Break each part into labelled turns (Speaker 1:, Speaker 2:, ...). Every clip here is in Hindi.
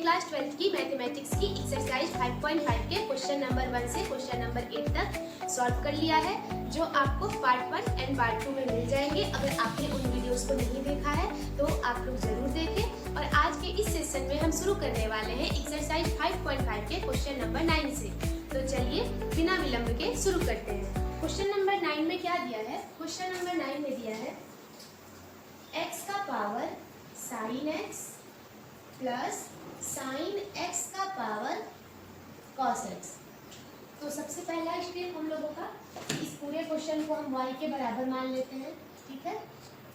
Speaker 1: क्लास 12 की मैथमेटिक्स की एक्सरसाइज 5.5 के क्वेश्चन नंबर 1 से क्वेश्चन नंबर 8 तक सॉल्व कर लिया है, जो आपको पार्ट 1 एंड पार्ट 2 में मिल जाएंगे। अगर आपने उन वीडियोस को नहीं देखा है तो आप लोग जरूर देखें। और आज के इस सेशन में हम शुरू करने वाले हैं एक्सरसाइज 5.5 के क्वेश्चन नंबर 9 से। तो चलिए बिना विलंब के शुरू करते हैं। क्वेश्चन नंबर 9 में क्या दिया है? क्वेश्चन नंबर 9 में दिया है x का power sin x plus sign x का पावर cos x। तो सबसे पहला स्टेप हम लोगों का, इस पूरे क्वेश्चन को हम y के बराबर मान लेते हैं, ठीक है।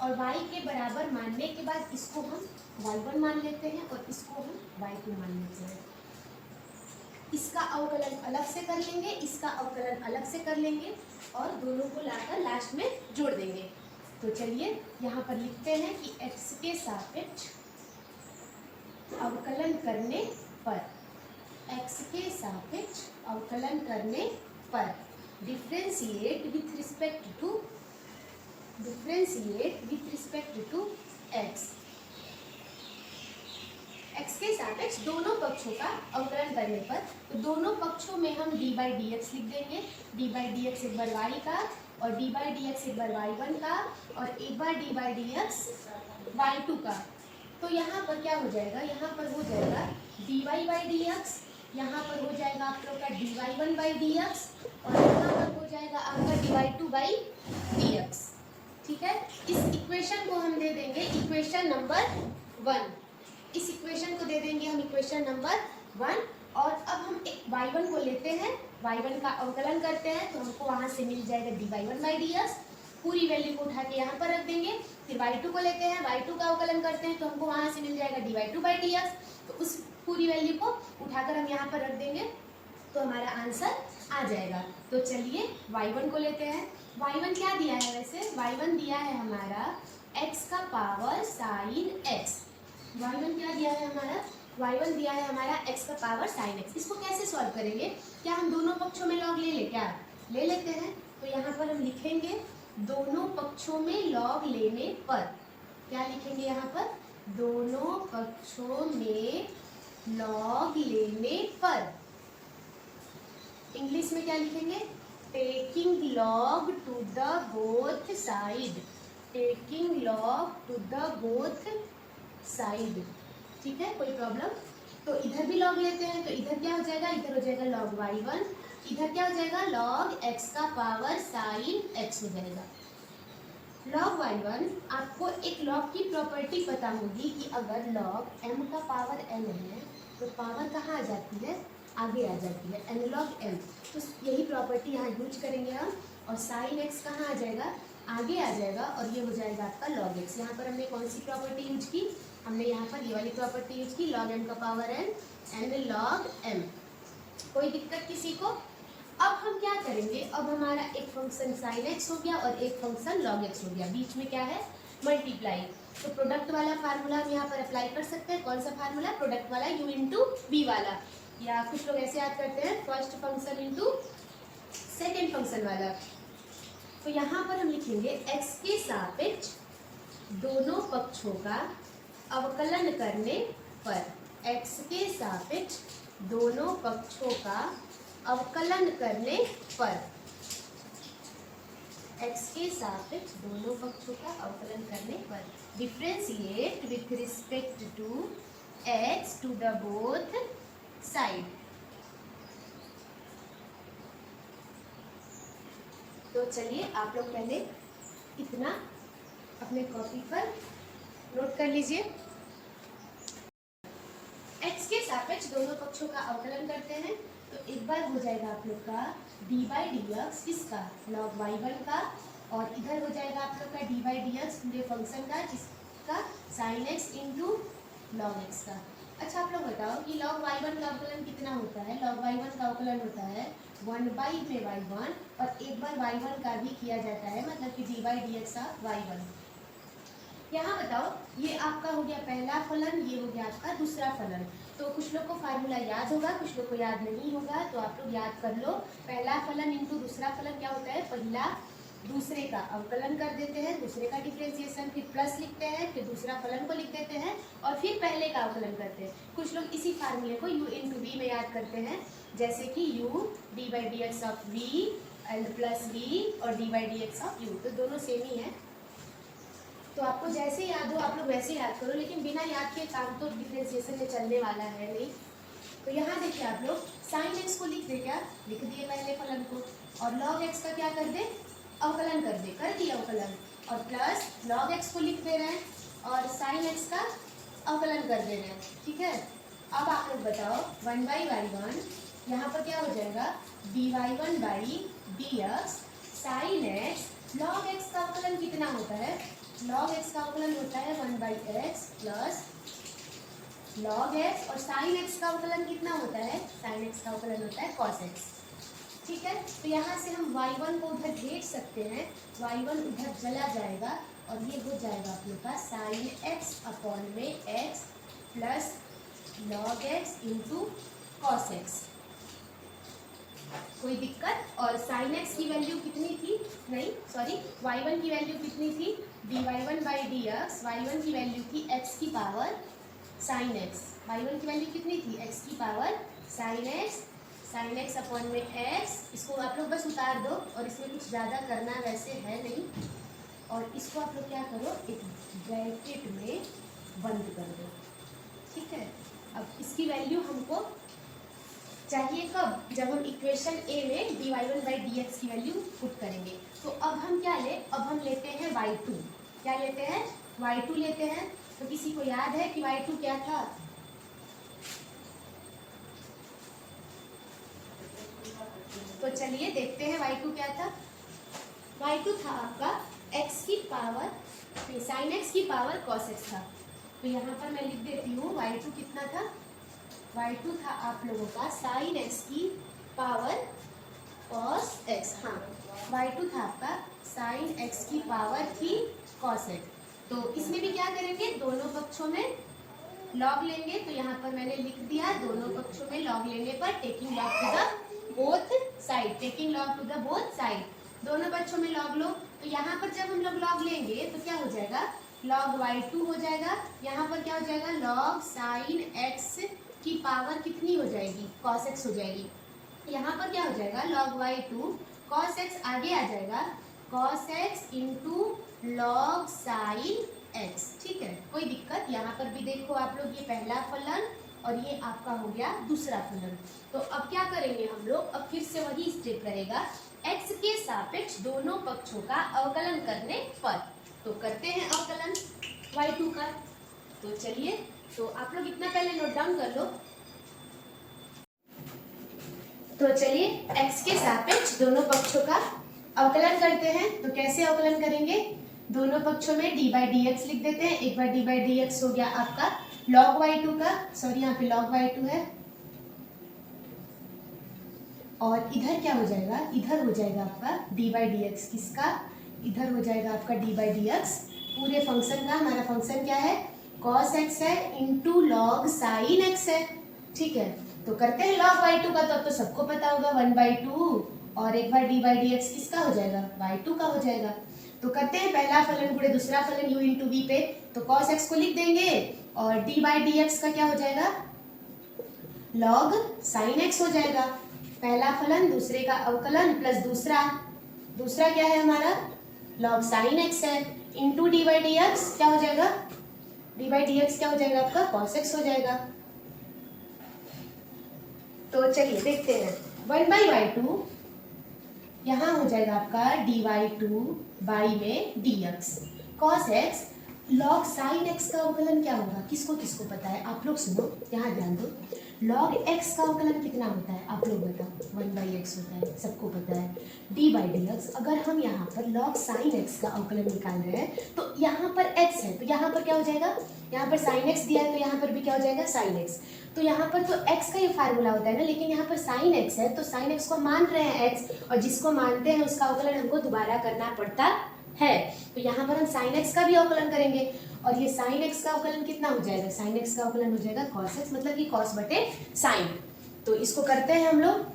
Speaker 1: और y के बराबर मानने के बाद इसको हम y1 मान लेते हैं और इसको हम y2 मान लेते हैं। इसका अवकलन अलग से कर लेंगे, इसका अवकलन अलग से कर लेंगे और दोनों को लाकर लास्ट में जोड़ देंगे। तो चलिए यहाँ पर लिखते हैं कि x के सापेक्ष अवकलन करने पर, x के सापेक्ष अवकलन करने पर differentiate with respect to x। x के सापेक्ष दोनों पक्षों का अवकलन करने पर, तो दोनों पक्षों में हम d बाई डी एक्स लिख देंगे। d बाई डी एक्स एक बार y का और d बाई डी एक्स एक बार y1 का और एक बार d by D x y2 का। तो यहाँ पर क्या हो जाएगा? यहाँ पर हो जाएगा dy बाई डी एक्स, यहाँ पर हो जाएगा आप लोग का dy1 बाई डी एक्स और यहाँ पर हो जाएगा आपका dy2 बाई डी एक्स, ठीक है। इस इक्वेशन को हम दे देंगे इक्वेशन नंबर 1। इस इक्वेशन को दे देंगे हम इक्वेशन नंबर 1। और अब हम एक y1 को लेते हैं, y1 का अवकलन करते हैं, तो हमको वहाँ से मिल जाएगा dy1 बाई डी एक्स। पूरी वैल्यू को उठा के यहाँ पर रख देंगे। फिर y2 को लेते हैं, y2 का अवकलन करते हैं, तो हमको वहाँ से मिल जाएगा dy2 बाई डी एक्स। तो उस पूरी वैल्यू को उठाकर हम यहाँ पर रख देंगे तो हमारा आंसर आ जाएगा। तो चलिए y1 को लेते हैं। y1 क्या दिया है? वैसे y1 दिया है हमारा x का पावर साइन x। y1 क्या दिया है हमारा? y1 दिया है हमारा x का पावर साइन x। इसको कैसे सॉल्व करेंगे? क्या हम दोनों पक्षों में लॉग ले ले? क्या ले लेते हैं। तो यहाँ पर हम लिखेंगे दोनों पक्षों में लॉग लेने पर। क्या लिखेंगे यहाँ पर? दोनों पक्षों में लॉग लेने पर। इंग्लिश में क्या लिखेंगे? Taking log to the both side. Taking log to the both side, ठीक है। कोई प्रॉब्लम? तो इधर भी लॉग लेते हैं, तो इधर क्या हो जाएगा? इधर हो जाएगा लॉग y1, इधर क्या हो जाएगा? लॉग x का पावर साइन x हो जाएगा। लॉग y1, आपको एक लॉग की प्रॉपर्टी पता होगी कि अगर लॉग m का पावर n है तो पावर कहाँ आ जाती है? आगे आ जाती है, n लॉग m। तो यही प्रॉपर्टी यहाँ यूज करेंगे हम। और साइन x कहाँ आ जाएगा? आगे आ जाएगा और ये हो जाएगा आपका लॉग x। यहाँ पर हमने कौन सी प्रॉपर्टी यूज की? हमने यहाँ पर ये वाली प्रॉपर्टी यूज की, लॉग m का पावर n लॉग m। कोई दिक्कत किसी को? अब हम क्या करेंगे? अब हमारा एक फंक्शन साइन x हो गया और एक फंक्शन लॉग x हो गया, बीच में क्या है? मल्टीप्लाई। तो प्रोडक्ट वाला फार्मूला हम यहाँ पर अप्लाई कर सकते हैं। कौन सा फार्मूला? प्रोडक्ट वाला, u इंटू बी वाला, या कुछ लोग ऐसे याद करते हैं first function into second function वाला। तो यहाँ पर हम लिखेंगे x के सापेक्ष दोनों पक्षों का अवकलन करने पर। x के सापेक्ष दोनों पक्षों का अवकलन करने पर, x के सापेक्ष दोनों पक्षों का अवकलन करने पर differentiate with respect to x to the both side. तो चलिए आप लोग पहले इतना अपने कॉपी पर नोट कर लीजिए। x के सापेक्ष दोनों पक्षों का अवकलन करते हैं, तो एक बार हो जाएगा आप लोग का d बाई डी एक्स, किसका? लॉग y1 का, और इधर हो जाएगा आप लोग का d बाई डी एक्स पूरे फंक्शन का, जिसका sine x into log x का। अच्छा आप लोग बताओ कि लॉग y1 का अवकलन कितना होता है? लॉग y1 का अवकलन होता है 1 बाई में y1 और एक बार y1 का भी किया जाता है, मतलब कि d by D x of y1। यहाँ बताओ, ये आपका हो गया पहला फलन, ये हो गया आपका दूसरा फलन। तो कुछ लोग को फार्मूला याद होगा, कुछ लोग को याद नहीं होगा, तो आप लोग याद कर लो। पहला फलन इंटू दूसरा फलन क्या होता है? पहला दूसरे का अवकलन कर देते हैं, दूसरे का डिफरेंशिएशन, फिर प्लस लिखते हैं, फिर दूसरा फलन को लिख देते हैं और फिर पहले का अवकलन करते हैं। कुछ लोग इसी फार्मूले को u इंटू वी में याद करते हैं, जैसे कि u D by D x of v and plus v और D by D x of u, तो दोनों सेम ही है। तो आपको जैसे याद हो आप लोग वैसे याद करो, लेकिन बिना याद के काम तो डिफरेंशिएशन में चलने वाला है नहीं। तो यहाँ देखिए आप लोग साइन एक्स को लिख दे, क्या लिख दिए पहले फलन को, और लॉग एक्स का क्या कर दे, अवकलन कर दे, कर दिया अवकलन, और प्लस लॉग एक्स को लिख दे रहे हैं और साइन एक्स का अवकलन कर दे रहे हैं। ठीक है, अब आप लोग बताओ 1 बाई वाई वन, यहाँ पर क्या हो जाएगा D Y one by D X sine X, log x का अवकलन कितना होता है, लॉग एक्स का अवकलन होता है 1 by x plus log x, और साइन एक्स का अवकलन कितना होता है, साइन एक्स का अवकलन होता है कॉस एक्स। ठीक है, तो यहाँ से हम y1 को उधर भेज सकते हैं, y1 उधर चला जाएगा और ये हो जाएगा आप लोग का साइन एक्स अपॉन में x plus log x into cos x. कोई दिक्कत? और साइन एक्स की वैल्यू कितनी थी, नहीं सॉरी y1 की वैल्यू कितनी थी, D Y one by D X, y1 की वैल्यू थी x की पावर साइन एक्स, y1 की वैल्यू कितनी थी x की पावर साइन एक्स अपॉन में x, इसको आप लोग बस उतार दो और इसमें कुछ ज़्यादा करना वैसे है नहीं, और इसको आप लोग क्या करो एक ब्रैकेट में बंद कर दो। ठीक है, अब इसकी वैल्यू हमको चाहिए कब, जब हम इक्वेशन ए में D Y one by D x की वैल्यू पुट करेंगे। तो अब हम क्या ले, अब हम लेते हैं y2, क्या लेते हैं y2 लेते हैं। तो किसी को याद है कि y2 क्या था, तो चलिए देखते हैं y2 क्या था। y2 था आपका x की पावर साइन एक्स की पावर कॉस एक्स था। तो यहाँ पर मैं लिख देती हूँ y2 कितना था, y2 था आप लोगों का साइन एक्स की पावर कॉस एक्स, हाँ y2 था आपका साइन एक्स की पावर थी कॉस एक्स। तो इसमें भी क्या करेंगे, दोनों पक्षों में लॉग लेंगे, तो यहाँ पर मैंने लिख दिया दोनों पक्षों में लॉग लेने पर taking log to the both side, taking log to the both side, दोनों पक्षों में लॉग लो। तो यहाँ पर जब हम लोग लॉग लेंगे तो क्या हो जाएगा, लॉग y2 हो जाएगा, यहाँ पर क्या हो जाएगा लॉग साइन एक्स की पावर कितनी हो जाएगी, cos x हो जाएगी। यहाँ पर क्या हो जाएगा लॉग y2 cos x आगे आ जाएगा cos x into log sign x। ठीक है, कोई दिक्कत? यहाँ पर भी देखो आप लोग ये पहला फलन और ये आपका हो गया दूसरा फलन। तो अब क्या करेंगे हम लोग, अब फिर से वही स्टेप रहेगा, x के सापेक्ष दोनों पक्षों का अवकलन करने पर। तो करते हैं अवकलन y2 का। तो चलिए, तो आप लोग इतना पहले नोट डाउन कर लो। तो चलिए x के सापेक्ष दोनों पक्षों का अवकलन करते हैं। तो कैसे अवकलन करेंगे, दोनों पक्षों में डी बाई डी एक्स लिख देते हैं। एक बार डी बाई डी एक्स हो गया आपका log y2 का, सॉरी यहाँ पे log y2 है, और इधर क्या हो जाएगा, इधर हो जाएगा आपका डी बाई डी एक्स, किसका, इधर हो जाएगा आपका डी बाई डी एक्स पूरे फंक्शन का। हमारा फंक्शन क्या है, cos x है इंटू लॉग साइन x है। ठीक है, तो करते हैं log y2 का, तो अब तो सबको पता होगा 1/2, और एक बार डी बाई डी एक्स किसका हो जाएगा, y2 का हो जाएगा। तो करते हैं पहला फलन गुणे दूसरा फलन u इंटू वी पे, तो cos x को लिख देंगे और डी बाई डी एक्स का क्या हो जाएगा log साइन x हो जाएगा। पहला फलन दूसरे का अवकलन प्लस दूसरा क्या है हमारा log साइन x है into D by D x क्या हो जाएगा, डी बाई डी एक्स क्या हो जाएगा आपका cos x हो जाएगा। तो चलिए देखते हैं 1/y2 यहाँ हो जाएगा आपका dy2 बाई में dx cos x log sine x का अवकलन क्या होगा, किसको किसको पता है, आप लोग सुनो, यहाँ ध्यान दो। log x का अवकलन कितना होता है, आप लोग बताओ, 1/x होता है, सबको पता है। d बाई डी एक्स, अगर हम यहाँ पर log साइन x का अवकलन निकाल रहे हैं तो यहाँ पर x है, तो यहाँ पर क्या हो जाएगा, यहाँ पर साइन x दिया है तो यहाँ पर भी क्या हो जाएगा साइन x। तो यहाँ पर तो x का ये फार्मूला होता है ना, लेकिन यहाँ पर साइन x है, तो साइन x को मान रहे हैं x, और जिसको मानते हैं उसका अवकलन हमको दोबारा करना पड़ता है। तो यहाँ पर हम साइन x का भी अवकलन करेंगे, और ये साइन x का अवकलन कितना हो जाएगा, साइन x का अवकलन हो जाएगा cos x, मतलब कि cos बटे साइन। तो इसको करते हैं हम लोग,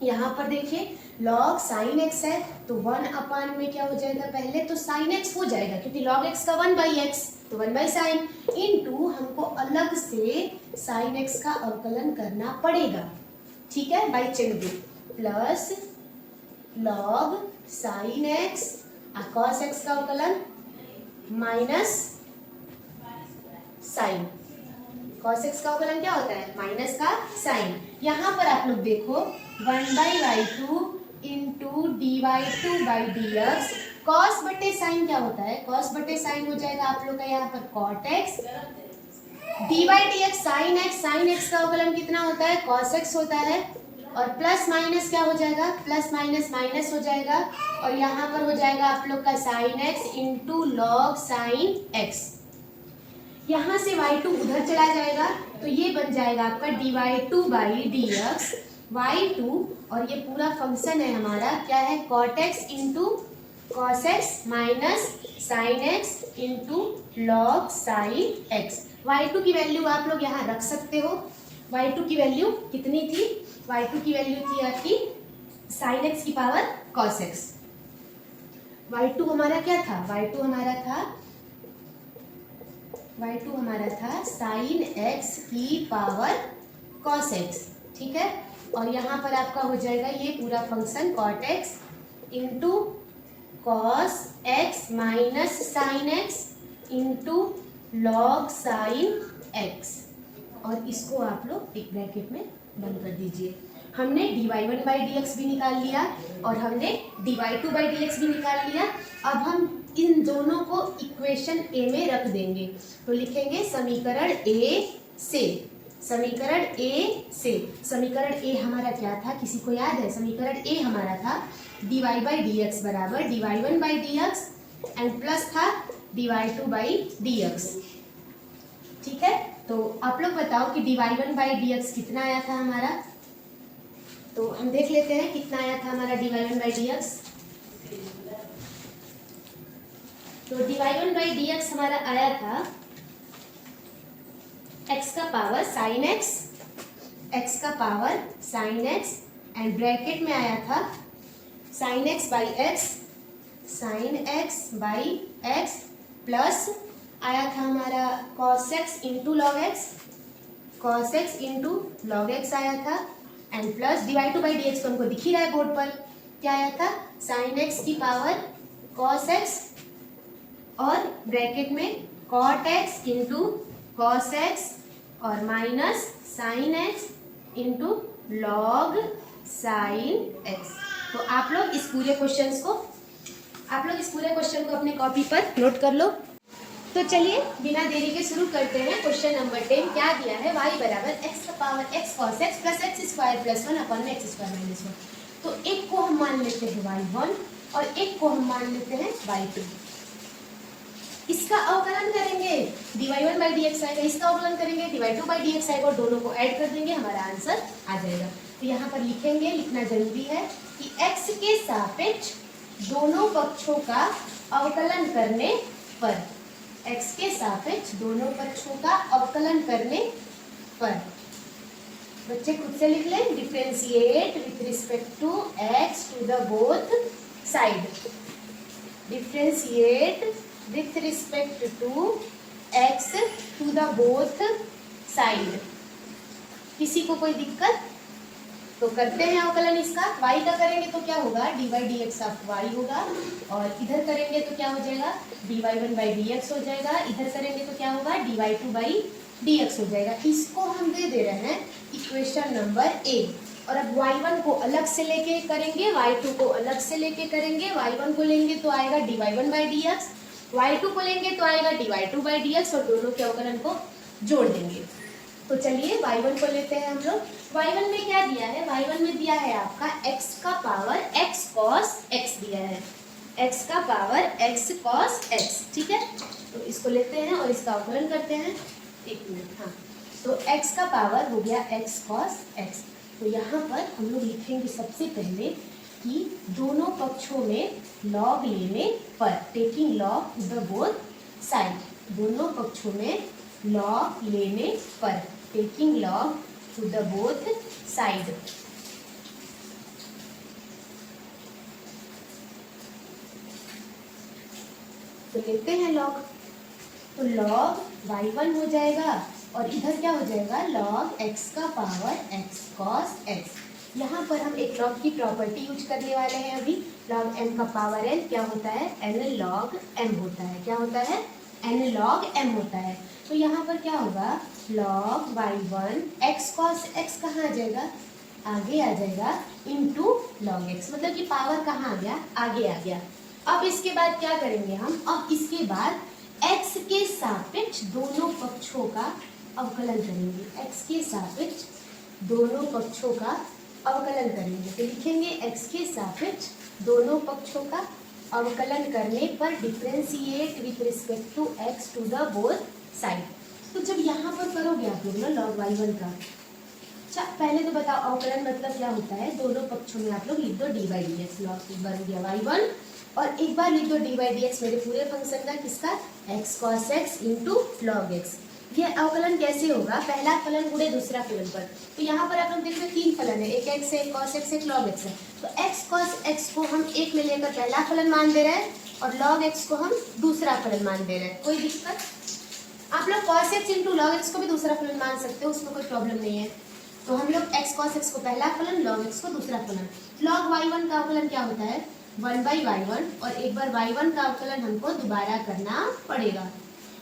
Speaker 1: यहाँ पर देखिए log sin x है तो 1 में क्या हो जाएगा, पहले तो sin x हो जाएगा क्योंकि log x का 1/x तो 1/sin इनटू हमको अलग से sin x का अवकलन करना पड़ेगा, ठीक है, by chain rule plus log sin x cos x का अवकलन माइनस sin cos x का अवकलन क्या होता है, माइनस का sin। यहाँ पर आप लोग देखो 1/y2 इंटू dy2/dx cos बटे sin क्या होता है, cos बटे sin हो जाएगा आप लोग का यहाँ पर cot x dy/dx sin x का अवकलन कितना होता है, cos x होता है और प्लस माइनस क्या हो जाएगा, प्लस माइनस माइनस हो जाएगा और यहाँ पर हो जाएगा आप लोग का sin x into log sin x। यहाँ से y2 उधर चला जाएगा तो ये बन जाएगा आपका dy2/dx y2 और ये पूरा फंक्शन है हमारा क्या है, cot x into cos x minus sin x into log sin x। y2 की वैल्यू आप लोग यहाँ रख सकते हो, y2 की वैल्यू कितनी थी, y2 की वैल्यू थी आपकी sin x की पावर cos x। y2 हमारा क्या था, y2 हमारा था sin x की पावर cos x, ठीक है, और यहाँ पर आपका हो जाएगा ये पूरा function cot x into cos x minus sin x into log sin x और इसको आप लोग एक ब्रैकेट में बंद कर दीजिए। हमने dy1/dx भी निकाल लिया और हमने dy2/dx भी निकाल लिया। अब हम इन दोनों को इक्वेशन ए में रख देंगे तो लिखेंगे समीकरण ए हमारा क्या था, किसी को याद है, समीकरण ए हमारा था dy/dx बराबर dy1/dx एंड प्लस था dy2/dx, ठीक है। तो आप लोग बताओ कि dy1/dx कितना आया था हमारा, तो हम देख लेते हैं कितना आया था हमारा dy1/dx। तो dy1/dx हमारा आया था x का power sin x and bracket में आया था sin x by x plus आया था हमारा cos x into log x आया था एंड प्लस dy2/dx तो हमको दिख ही रहा है बोर्ड पर, क्या आया था sin x की पावर cos x और ब्रैकेट में cot x into cos x और minus sin x into log sin x। तो आप लोग इस पूरे क्वेश्चन को अपने कॉपी पर नोट कर लो। तो चलिए बिना देरी के शुरू करते हैं। क्वेश्चन नंबर 10 क्या दिया है, y बराबर x का power x cos x plus x square plus 1 upon में x स्क्वायर माइनस 1। तो एक को हम मान लेते हैं y1 और एक को हम मान लेते हैं y2। इसका अवकलन करेंगे dy1/dx आएगा, इसका अवकलन करेंगे dy2/dx आएगा और दोनों को ऐड कर देंगे, हमारा आंसर आ जाएगा। तो यहाँ पर लिखेंगे, लिखना जरूरी है कि x के सापेक्ष दोनों पक्षों का अवकलन करने पर, x के सापेक्ष दोनों पक्षों का अवकलन करने पर, बच्चे खुद से लिख लें, differentiate with respect to x to the both side, differentiate with respect to x to the both side. किसी को कोई दिक्कत, तो करते हैं अवकलन इसका। y का करेंगे तो क्या होगा, dy/dx ऑफ y होगा और इधर करेंगे तो क्या हो जाएगा, dy1/dx हो जाएगा, इधर करेंगे तो क्या होगा, dy2/dx हो जाएगा। इसको हम दे दे रहे हैं इक्वेशन नंबर ए। और अब y1 को अलग से लेके करेंगे, y2 को अलग से लेके करेंगे। y1 को लेंगे तो आएगा dy1/dx, y2 को लेंगे तो आएगा dy2/dx और दोनों के अवकलन को जोड़ देंगे। तो चलिए y1 को लेते हैं हम लोग। y1 में क्या दिया है, y1 में दिया है आपका x का पावर x cos x दिया है, x का पावर x cos x, ठीक है। तो इसको लेते हैं और इसका अवकलन करते हैं, एक मिनट, हाँ। तो x का पावर हो गया x cos x। तो यहाँ पर हम लोग लिखेंगे सबसे पहले कि दोनों पक्षों में log लेने पर, taking log to the both side, दोनों पक्षों में log लेने पर, taking log to the both side. तो लेते हैं लॉग, तो लॉग y1 हो जाएगा और इधर क्या हो जाएगा लॉग x का पावर x cos x। यहाँ पर हम एक लॉग की प्रॉपर्टी यूज करने वाले हैं अभी। लॉग m का पावर n क्या होता है n log m होता है। क्या होता है n log m होता है। तो यहाँ पर क्या होगा log y1 x cos x कहाँ आ जाएगा आगे आ जाएगा इनटू log x, मतलब कि पावर कहाँ आ गया आगे आ गया। अब इसके बाद क्या करेंगे हम, अब इसके बाद x के सापेक्ष दोनों पक्षों का अवकलन करेंगे। x के सापेक्ष दोनों पक्षों का अवकलन करेंगे तो लिखेंगे x के सापेक्ष दोनों पक्षों का अवकलन करने पर differentiate with respect to x to the both side. तो जब यहाँ पर करोगे आप लोग ना log y1 का, अच्छा पहले तो बताओ अवकलन मतलब क्या होता है। दोनों पक्षों में आप लोग लिख दो D by D x. Log एक बार हो गया y1 और एक बार लिख दो डी बाई डी एक्स मेरे पूरे फंक्शन का, किसका x cos x into log x. ये अवकलन कैसे होगा, पहला फलन गुणे दूसरा फलन पर। तो यहाँ पर आप लोग देखते हैं तीन फलन है, एक x है, एक cos x, एक log x है। तो x cos x को हम एक में लेकर पहला फलन मान दे रहे हैं और log x को हम दूसरा फलन मान दे रहे हैं। कोई दिक्कत, आप लोग cos x into log x को भी दूसरा फलन मान सकते हो, उसमें कोई प्रॉब्लम नहीं है। तो हम लोग x cos x को पहला फलन, log x को दूसरा फलन। log y1 का अवकलन क्या होता है 1 बाई y1 और एक बार y1 का अवकलन हमको दोबारा करना पड़ेगा।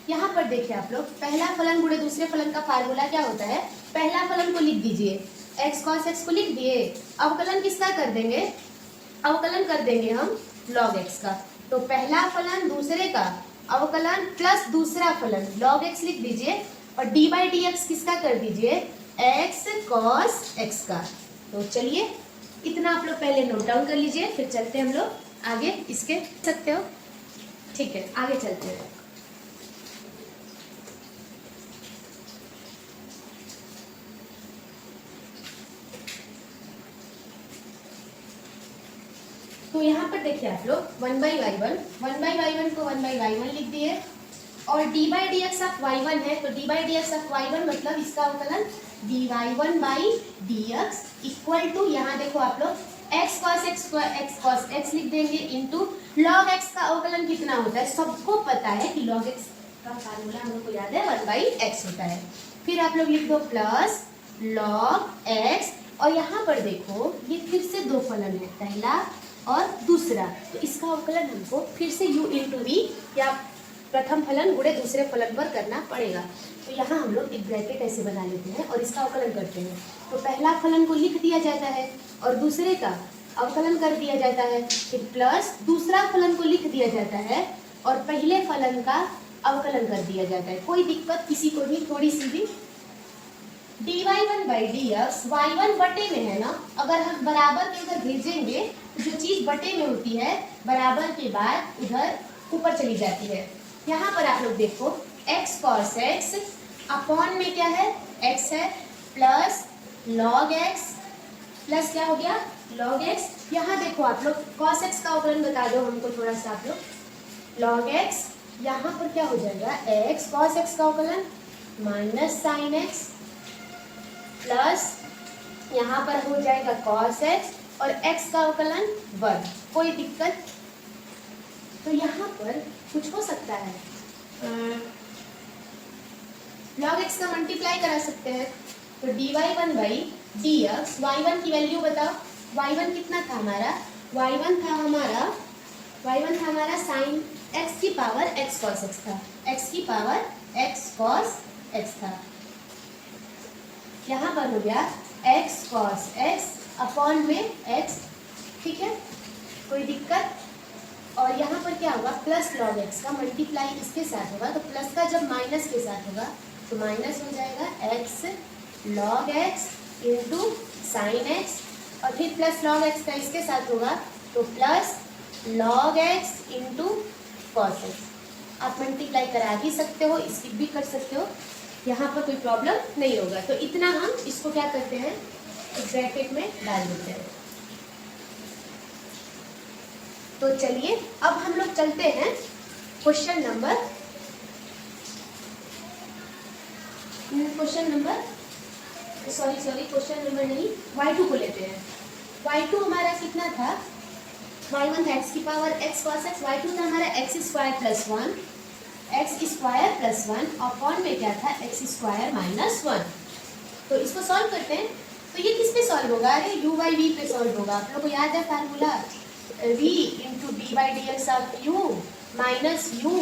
Speaker 1: यहाँ पर देखिए आप लोग पहला फलन गुणे दूसरे फलन का फार्मूला क्या होता है, पहला फलन को लिख दीजिए, x cos x को लिख दिए, अवकलन किसका कर देंगे, अवकलन कर देंगे हम log x का। तो पहला फलन दूसरे का अवकलन प्लस दूसरा फलन log x लिख दीजिए और d बाई डी एक्स किसका कर दीजिए x cos x का। तो चलिए इतना आप लोग पहले नोट डाउन कर लीजिए, फिर चलते हैं हम लोग आगे। इसके सकते हो, ठीक है आगे चलते हैं। तो यहाँ पर देखिए आप लोग 1 बाई y1 को 1 बाई y1 लिख दिए और d by D x of y1 है, तो d by D x of y1 मतलब इसका अवकलन dy1 by D x equal to, यहाँ देखो आप लोग x cos x लिख देंगे इंटू log x का अवकलन कितना होता है, सबको पता है कि log x का फार्मूला हम लोग को याद है 1 बाई x होता है। फिर आप लोग लिख दो प्लस log x और यहाँ पर देखो ये फिर से दो फलन है, पहला और दूसरा, तो इसका अवकलन हमको फिर से u इंटू वी या प्रथम फलन गुणे दूसरे फलन पर करना पड़ेगा। तो यहाँ हम लोग एक ब्रैकेट ऐसे बना लेते हैं और इसका अवकलन करते हैं। तो पहला फलन को लिख दिया जाता है और दूसरे का अवकलन कर दिया जाता है, फिर प्लस दूसरा फलन को लिख दिया जाता है और पहले फलन का अवकलन कर दिया जाता है। कोई दिक्कत किसी को नहीं, थोड़ी सी भी। dy1 by D X y1 बटे में है ना, अगर हम बराबर के उधर भेजेंगे तो जो चीज बटे में होती है बराबर के बाद उधर ऊपर चली जाती है। यहाँ पर आप लोग देखो x cos x अपॉन में क्या है x है प्लस log x प्लस क्या हो गया log x। यहाँ देखो आप लोग cos x का अवकलन बता दो हमको थोड़ा सा आप लोग। log x यहाँ पर क्या हो जाएगा x cos x का अवकलन माइनस साइन x प्लस यहाँ पर हो जाएगा cos x और x का अवकलन 1। कोई दिक्कत, तो यहाँ पर कुछ हो सकता है log x का मल्टीप्लाई करा सकते हैं। तो dy1 by D X y1 की वैल्यू बताओ, y1 कितना था हमारा, y1 था हमारा साइन x की पावर x cos x था, x की पावर x cos x था। यहाँ पर हो गया x cos x अपॉन में x, ठीक है कोई दिक्कत। और यहाँ पर क्या होगा प्लस log x का मल्टीप्लाई इसके साथ होगा, तो प्लस का जब माइनस के साथ होगा तो माइनस हो जाएगा x log x into sine x और फिर प्लस log x का इसके साथ होगा तो plus log x into cos x। आप मल्टीप्लाई करा भी सकते हो, स्किप भी कर सकते हो, यहाँ पर कोई प्रॉब्लम नहीं होगा। तो इतना हम इसको क्या करते हैं ब्रैकेट में डाल देते हैं। तो चलिए अब हम लोग चलते हैं क्वेश्चन नंबर क्वेश्चन नंबर नहीं y2 को लेते हैं। y2 हमारा कितना था y1 था x की power x cos x, y2 था हमारा x square plus 1, x square plus 1 upon में क्या था x स्क्वायर माइनस 1। तो इसको सॉल्व करते हैं। तो ये किस पे सॉल्व होगा? अरे u बाई वी पे सॉल्व होगा। आप लोगों को याद है formula v into D by D x of u minus u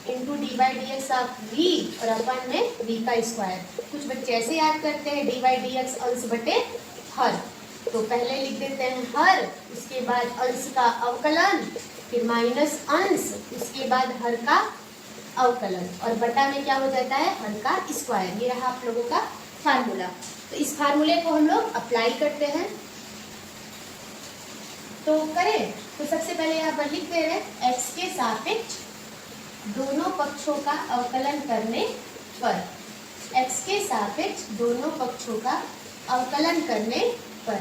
Speaker 1: into D by D x of v और अपन में v का स्क्वायर। कुछ बच्चे ऐसे याद करते हैं डी बाई डी एक्स अंश बटे हर। तो पहले लिख देते हैं हर, उसके बाद अंश का अवकलन, फिर माइनस अंश, उसके बाद हर का अवकलन, और बटा में क्या हो जाता है? हर का स्क्वायर। ये रहा आप लोगों का फार्मूला। तो इस फार्मूले को हम लोग अप्लाई करते हैं। तो करें तो सबसे पहले यहाँ पर लिख दे रहे हैं x के सापेक्ष दोनों पक्षों का अवकलन करने पर, x के सापेक्ष दोनों पक्षों का अवकलन करने पर।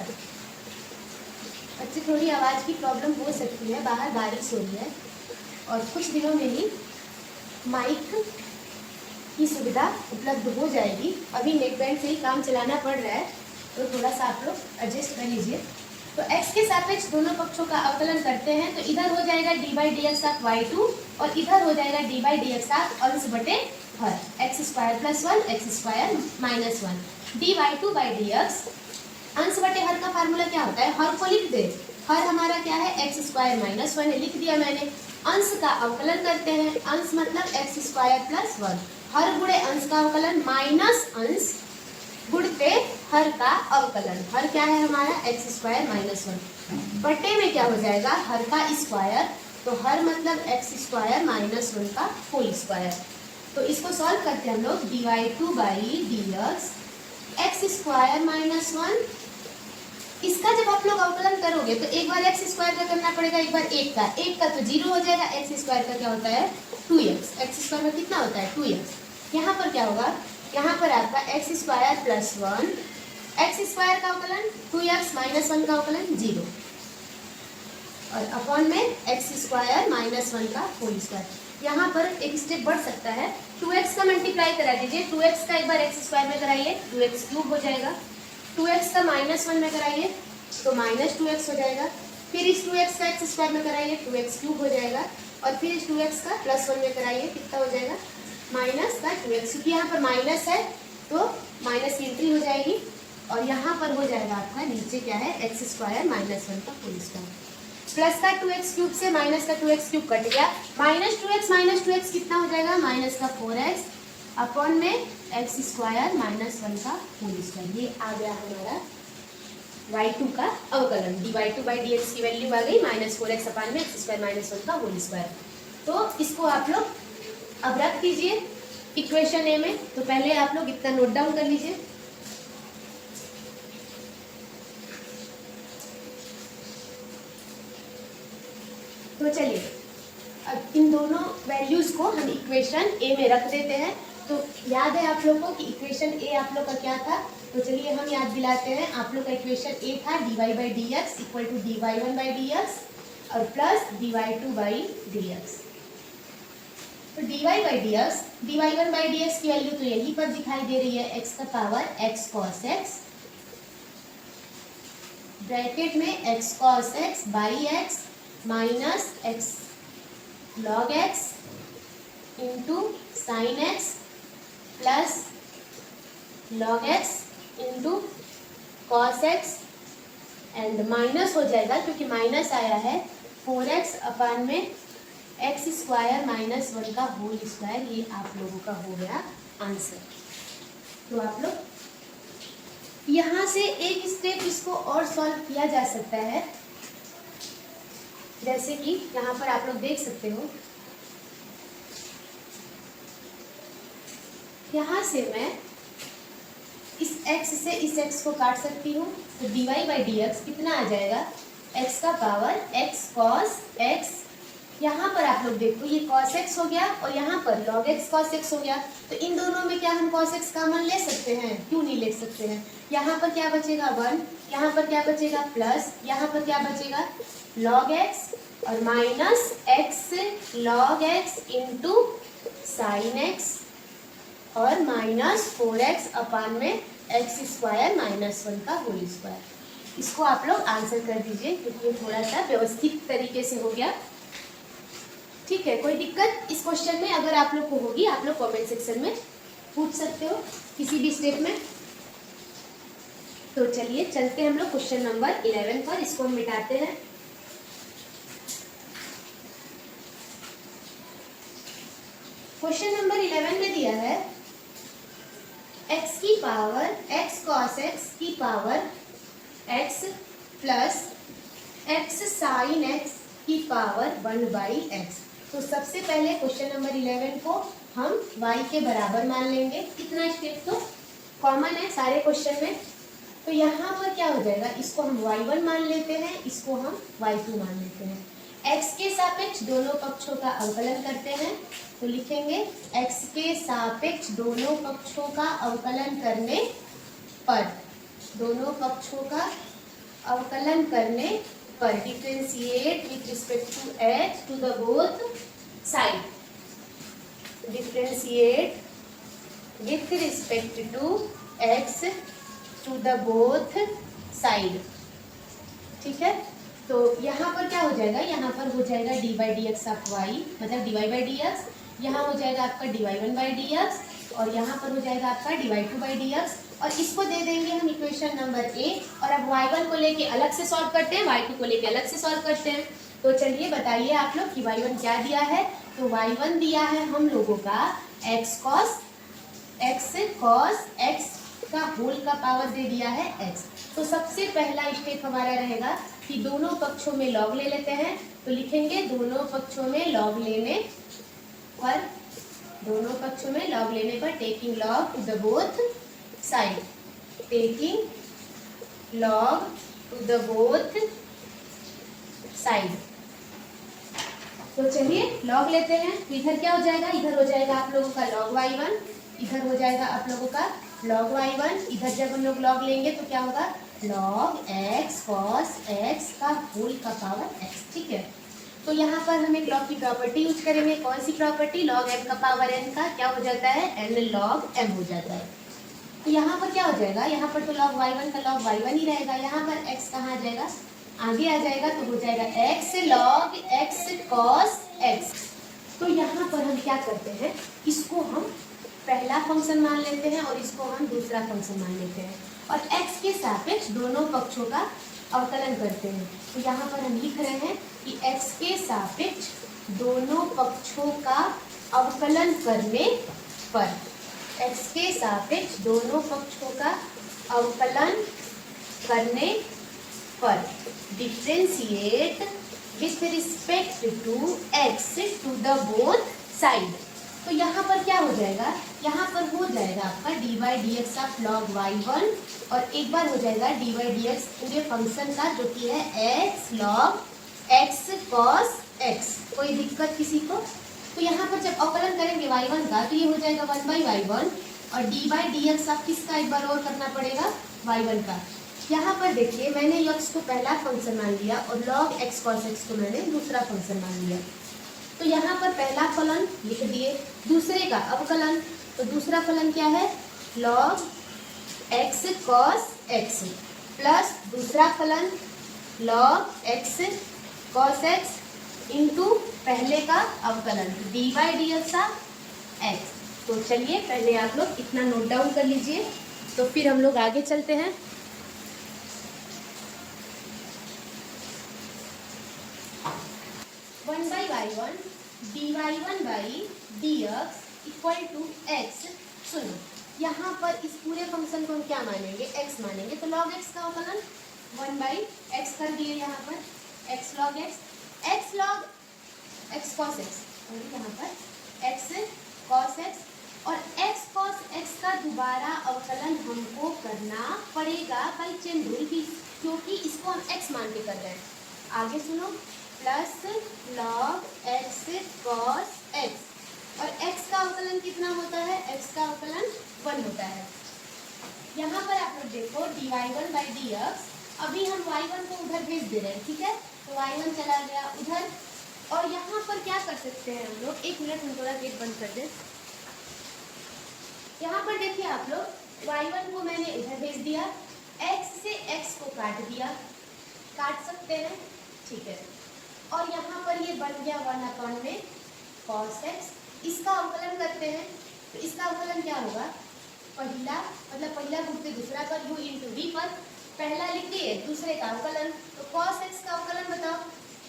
Speaker 1: बच्चे थोड़ी आवाज़ की प्रॉब्लम हो सकती है, बाहर बारिश हो रही है और कुछ दिनों में ही माइक की सुविधा उपलब्ध हो जाएगी। अभी नेकबैंड से ही काम चलाना पड़ रहा है, तो थोड़ा सा आप लोग एडजस्ट कर लीजिए। तो x के सापेक्ष दोनों पक्षों का अवकलन करते हैं, तो इधर हो जाएगा d by D x of y2 और इधर हो जाएगा d by D x of अंश बटे हर, x square plus 1 x square minus 1। D Y two by D x अंश बटे हर का फार्मूला क्या होता है? हर को लिख दे। हर हमारा क्या है? एक्स स्क्वायर माइनस 1 लिख दिया मैंने। अंश का अवकलन करते हैं, अंश मतलब एक्स स्क्वायर प्लस 1, हर गुणे अंश का अवकलन माइनस अंश गुणते हर का अवकलन। हर क्या है हमारा? एक्स स्क्वायर माइनस 1 बटे में क्या हो जाएगा? हर का स्क्वायर। तो हर मतलब एक्स स्क्वायर माइनस 1 का होल स्क्वायर। तो इसको सॉल्व करते हैं हम लोग। D Y two by D X square minus 1। इसका जब आप लोग अवकलन करोगे तो एक बार एक्स स्क्वायर का करना पड़ेगा, एक बार एक का। एक का तो 0 हो जाएगा, एक्स स्क्वायर का क्या होता है? 2x। एक्स स्क्वायर का कितना होता है? 2x। यहाँ पर क्या होगा? यहाँ पर आपका x square plus 1, x square का अवकलन 2x माइनस 1 का अवकलन 0 और अपॉन में एक्स स्क्वायर माइनस 1 का होल स्क्वायर। यहाँ पर एक स्टेप बढ़ सकता है, 2x का मल्टीप्लाई करा दीजिए। 2x का एक बार एक्स स्क्वायर में कराइए, 2x क्यूब हो जाएगा। 2x का माइनस 1 में कराइए तो माइनस 2x हो जाएगा। फिर इस 2x का एक्स स्क्वायर में कराइए, 2x क्यूब हो जाएगा। और फिर इस 2x का प्लस 1 में कराइए, कितना हो जाएगा? माइनस का 2x। क्योंकि यहाँ पर माइनस है तो माइनस की एंट्री हो जाएगी और यहाँ पर हो जाएगा आपका नीचे क्या है? एक्स स्क्वायर माइनस 1 का होल स्क्वायर। प्लस का 2x क्यूब से माइनस का 2x क्यूब कट गया, माइनस 2x कितना हो जाएगा? माइनस का 4x अपॉन में एक्स स्क्वायर माइनस 1 का होल स्क्वायर। ये आ गया हमारा y2 का अवकलन। D Y two by D x की वैल्यू आ गई माइनस 4x अपॉन में एक्स स्क्वायर माइनस 1 का होल स्क्वायर। तो इसको आप लोग अब रख दीजिए इक्वेशन ए में। तो पहले आप लोग इतना नोट डाउन कर लीजिए। तो चलिए अब इन दोनों वैल्यूज को हम इक्वेशन ए में रख देते हैं। तो याद है आप लोग को कि इक्वेशन ए आप लोग का क्या था? तो चलिए हम याद दिलाते हैं। आप लोग का इक्वेशन ए था d Y by D x equal to d Y one by D x और plus d Y two by D x. तो D Y by D x, d Y one by D x की वैल्यू तो यहीं पर दिखाई दे रही है, एक्स का power x cos x, bracket में x cos x by x minus x log x into sine x plus log x into cos x and minus हो जाएगा क्योंकि माइनस आया है 4x अपॉन में एक्स स्क्वायर माइनस 1 का होल स्क्वायर। ये आप लोगों का हो गया आंसर। तो आप लोग यहाँ से एक स्टेप इसको और सॉल्व किया जा सकता है, जैसे कि यहाँ पर आप लोग देख सकते हो। यहाँ से मैं इस x से इस x को काट सकती हूँ। तो D Y by D X कितना आ जाएगा? x का पावर x cos x। यहाँ पर आप लोग देखो ये cos x हो गया और यहाँ पर log x cos x हो गया। तो इन दोनों में क्या हम cos x कॉमन ले सकते हैं? क्यों नहीं ले सकते हैं? यहाँ पर क्या बचेगा 1, यहाँ पर क्या बचेगा प्लस, यहाँ पर क्या बचेगा log x और minus x log x into sine x और माइनस 4x अपॉन में एक्स स्क्वायर माइनस 1 का होल स्क्वायर। इसको आप लोग आंसर कर दीजिए क्योंकि ये थोड़ा सा व्यवस्थित तरीके से हो गया। ठीक है, कोई दिक्कत इस क्वेश्चन में अगर आप लोग को होगी आप लोग कमेंट सेक्शन में पूछ सकते हो किसी भी स्टेप में। तो चलिए चलते हैं हम लोग क्वेश्चन नंबर 11 पर, इसको हम मिटाते हैं। क्वेश्चन नंबर 11 में दिया है x की पावर x cos x की power x plus x sin x की पावर 1/x। तो सबसे पहले क्वेश्चन नंबर 11 को हम y के बराबर मान लेंगे। कितना स्टेप तो कॉमन है सारे क्वेश्चन में। तो यहाँ पर क्या हो जाएगा, इसको हम y1 मान लेते हैं, इसको हम y2 मान लेते हैं। x के सापेक्ष दोनों पक्षों का अवकलन करते हैं। तो लिखेंगे x के सापेक्ष दोनों पक्षों का अवकलन करने पर, दोनों पक्षों का अवकलन करने पर differentiate with respect to h to the both side, differentiate with respect to x to the both side. ठीक है, तो यहाँ पर क्या हो जाएगा, यहाँ पर हो जाएगा d by D x of y, मतलब d Y by D x, यहाँ हो जाएगा आपका d Y one by D x और यहाँ पर हो जाएगा आपका d Y two by D x. और इसको दे देंगे हम इक्वेशन नंबर ए। और अब y1 को लेके अलग से सॉल्व करते हैं, y2 को लेके अलग से सॉल्व करते हैं। तो चलिए बताइए आप लोग कि y1 क्या दिया है। तो y1 दिया है हम लोगों का x cos x का होल का पावर दे दिया है x। तो सबसे पहला स्टेप हमारा रहेगा कि दोनों पक्षों में लॉग ले लेते हैं। तो लिखेंगे दोनों पक्षों में लॉग लेने पर, दोनों पक्षों में लॉग लेने पर taking log to the both side, taking log to the both side. तो चलिए लॉग लेते हैं। तो इधर क्या हो जाएगा, इधर हो जाएगा आप लोगों का log y1, इधर हो जाएगा आप लोगों का log y1। इधर जब हम लोग log लेंगे तो क्या होगा, log x cos x का होल का पावर x। ठीक है, तो यहाँ पर हम एक log की प्रॉपर्टी यूज करेंगे। कौन सी प्रॉपर्टी, log m का पावर n का क्या हो जाता है, n log m हो जाता है। तो यहाँ पर क्या हो जाएगा, यहाँ पर तो log y1 का log y1 ही रहेगा, यहाँ पर x कहाँ आ जाएगा, आगे आ जाएगा। तो हो जाएगा x log x cos x। तो यहाँ पर हम क्या करते हैं, इसको हम पहला फंक्शन मान लेते हैं और इसको हम दूसरा फंक्शन मान लेते हैं और x के सापेक्ष दोनों पक्षों का अवकलन करते हैं। तो यहाँ पर हम लिख रहे हैं कि x के सापेक्ष दोनों पक्षों का अवकलन करने पर, x के सापेक्ष दोनों पक्षों का अवकलन करने पर differentiate with respect to x to the both side. तो यहाँ पर क्या हो जाएगा, यहाँ पर हो जाएगा आपका D by D x of log y1 और एक बार हो जाएगा डी बाई डी एक्स पूरे फंक्शन का जो कि है x log x cos x। कोई दिक्कत किसी को। तो यहाँ पर जब अवकलन करेंगे y1 का तो ये हो जाएगा 1/y1 और D by D x of किसका एक बार और करना पड़ेगा, y1 का। यहाँ पर देखिए मैंने x को पहला फंक्शन मान लिया और log x cos x को मैंने दूसरा फंक्शन मान लिया। तो यहाँ पर पहला फलन लिख दिए, दूसरे का अवकलन। तो दूसरा फलन क्या है, log x cos x plus दूसरा फलन log x cos x into पहले का अवकलन D by D x x। तो चलिए पहले आप लोग इतना नोट डाउन कर लीजिए, तो फिर हम लोग आगे चलते हैं। 1/y1 dy1 by D x equal to X. सुनो यहाँ पर इस पूरे फंक्शन को हम क्या मानेंगे, x मानेंगे। तो log x का अवकलन 1/x कर दिए यहाँ पर, x log x cos x और यहाँ पर x cos x और x cos x का दोबारा अवकलन हमको करना पड़ेगा बाई चेन रूल की, क्योंकि इसको हम x मान के कर रहे हैं। आगे सुनो, plus log x cos x और x का अवकलन कितना होता है, x का अवकलन 1 होता है। यहाँ पर आप लोग देखो dy1 बाई डी एक्स, अभी हम y1 को उधर भेज दे रहे हैं। ठीक है, तो y1 चला गया उधर और यहाँ पर क्या कर सकते हैं हम लोग, एक मिनट हम थोड़ा गेट बंद कर दें। यहाँ पर देखिए आप लोग y1 को मैंने इधर भेज दिया x से x को काट दिया, काट सकते हैं, ठीक है। और यहाँ पर ये बन गया 1 में cos x। इसका अवकलन करते हैं, तो इसका अवकलन क्या होगा, पहला मतलब पहला रूप से दूसरा पर u इंटू डी पर, पहला लिख दिए, दूसरे का अवकलन, तो cos x का अवकलन बताओ,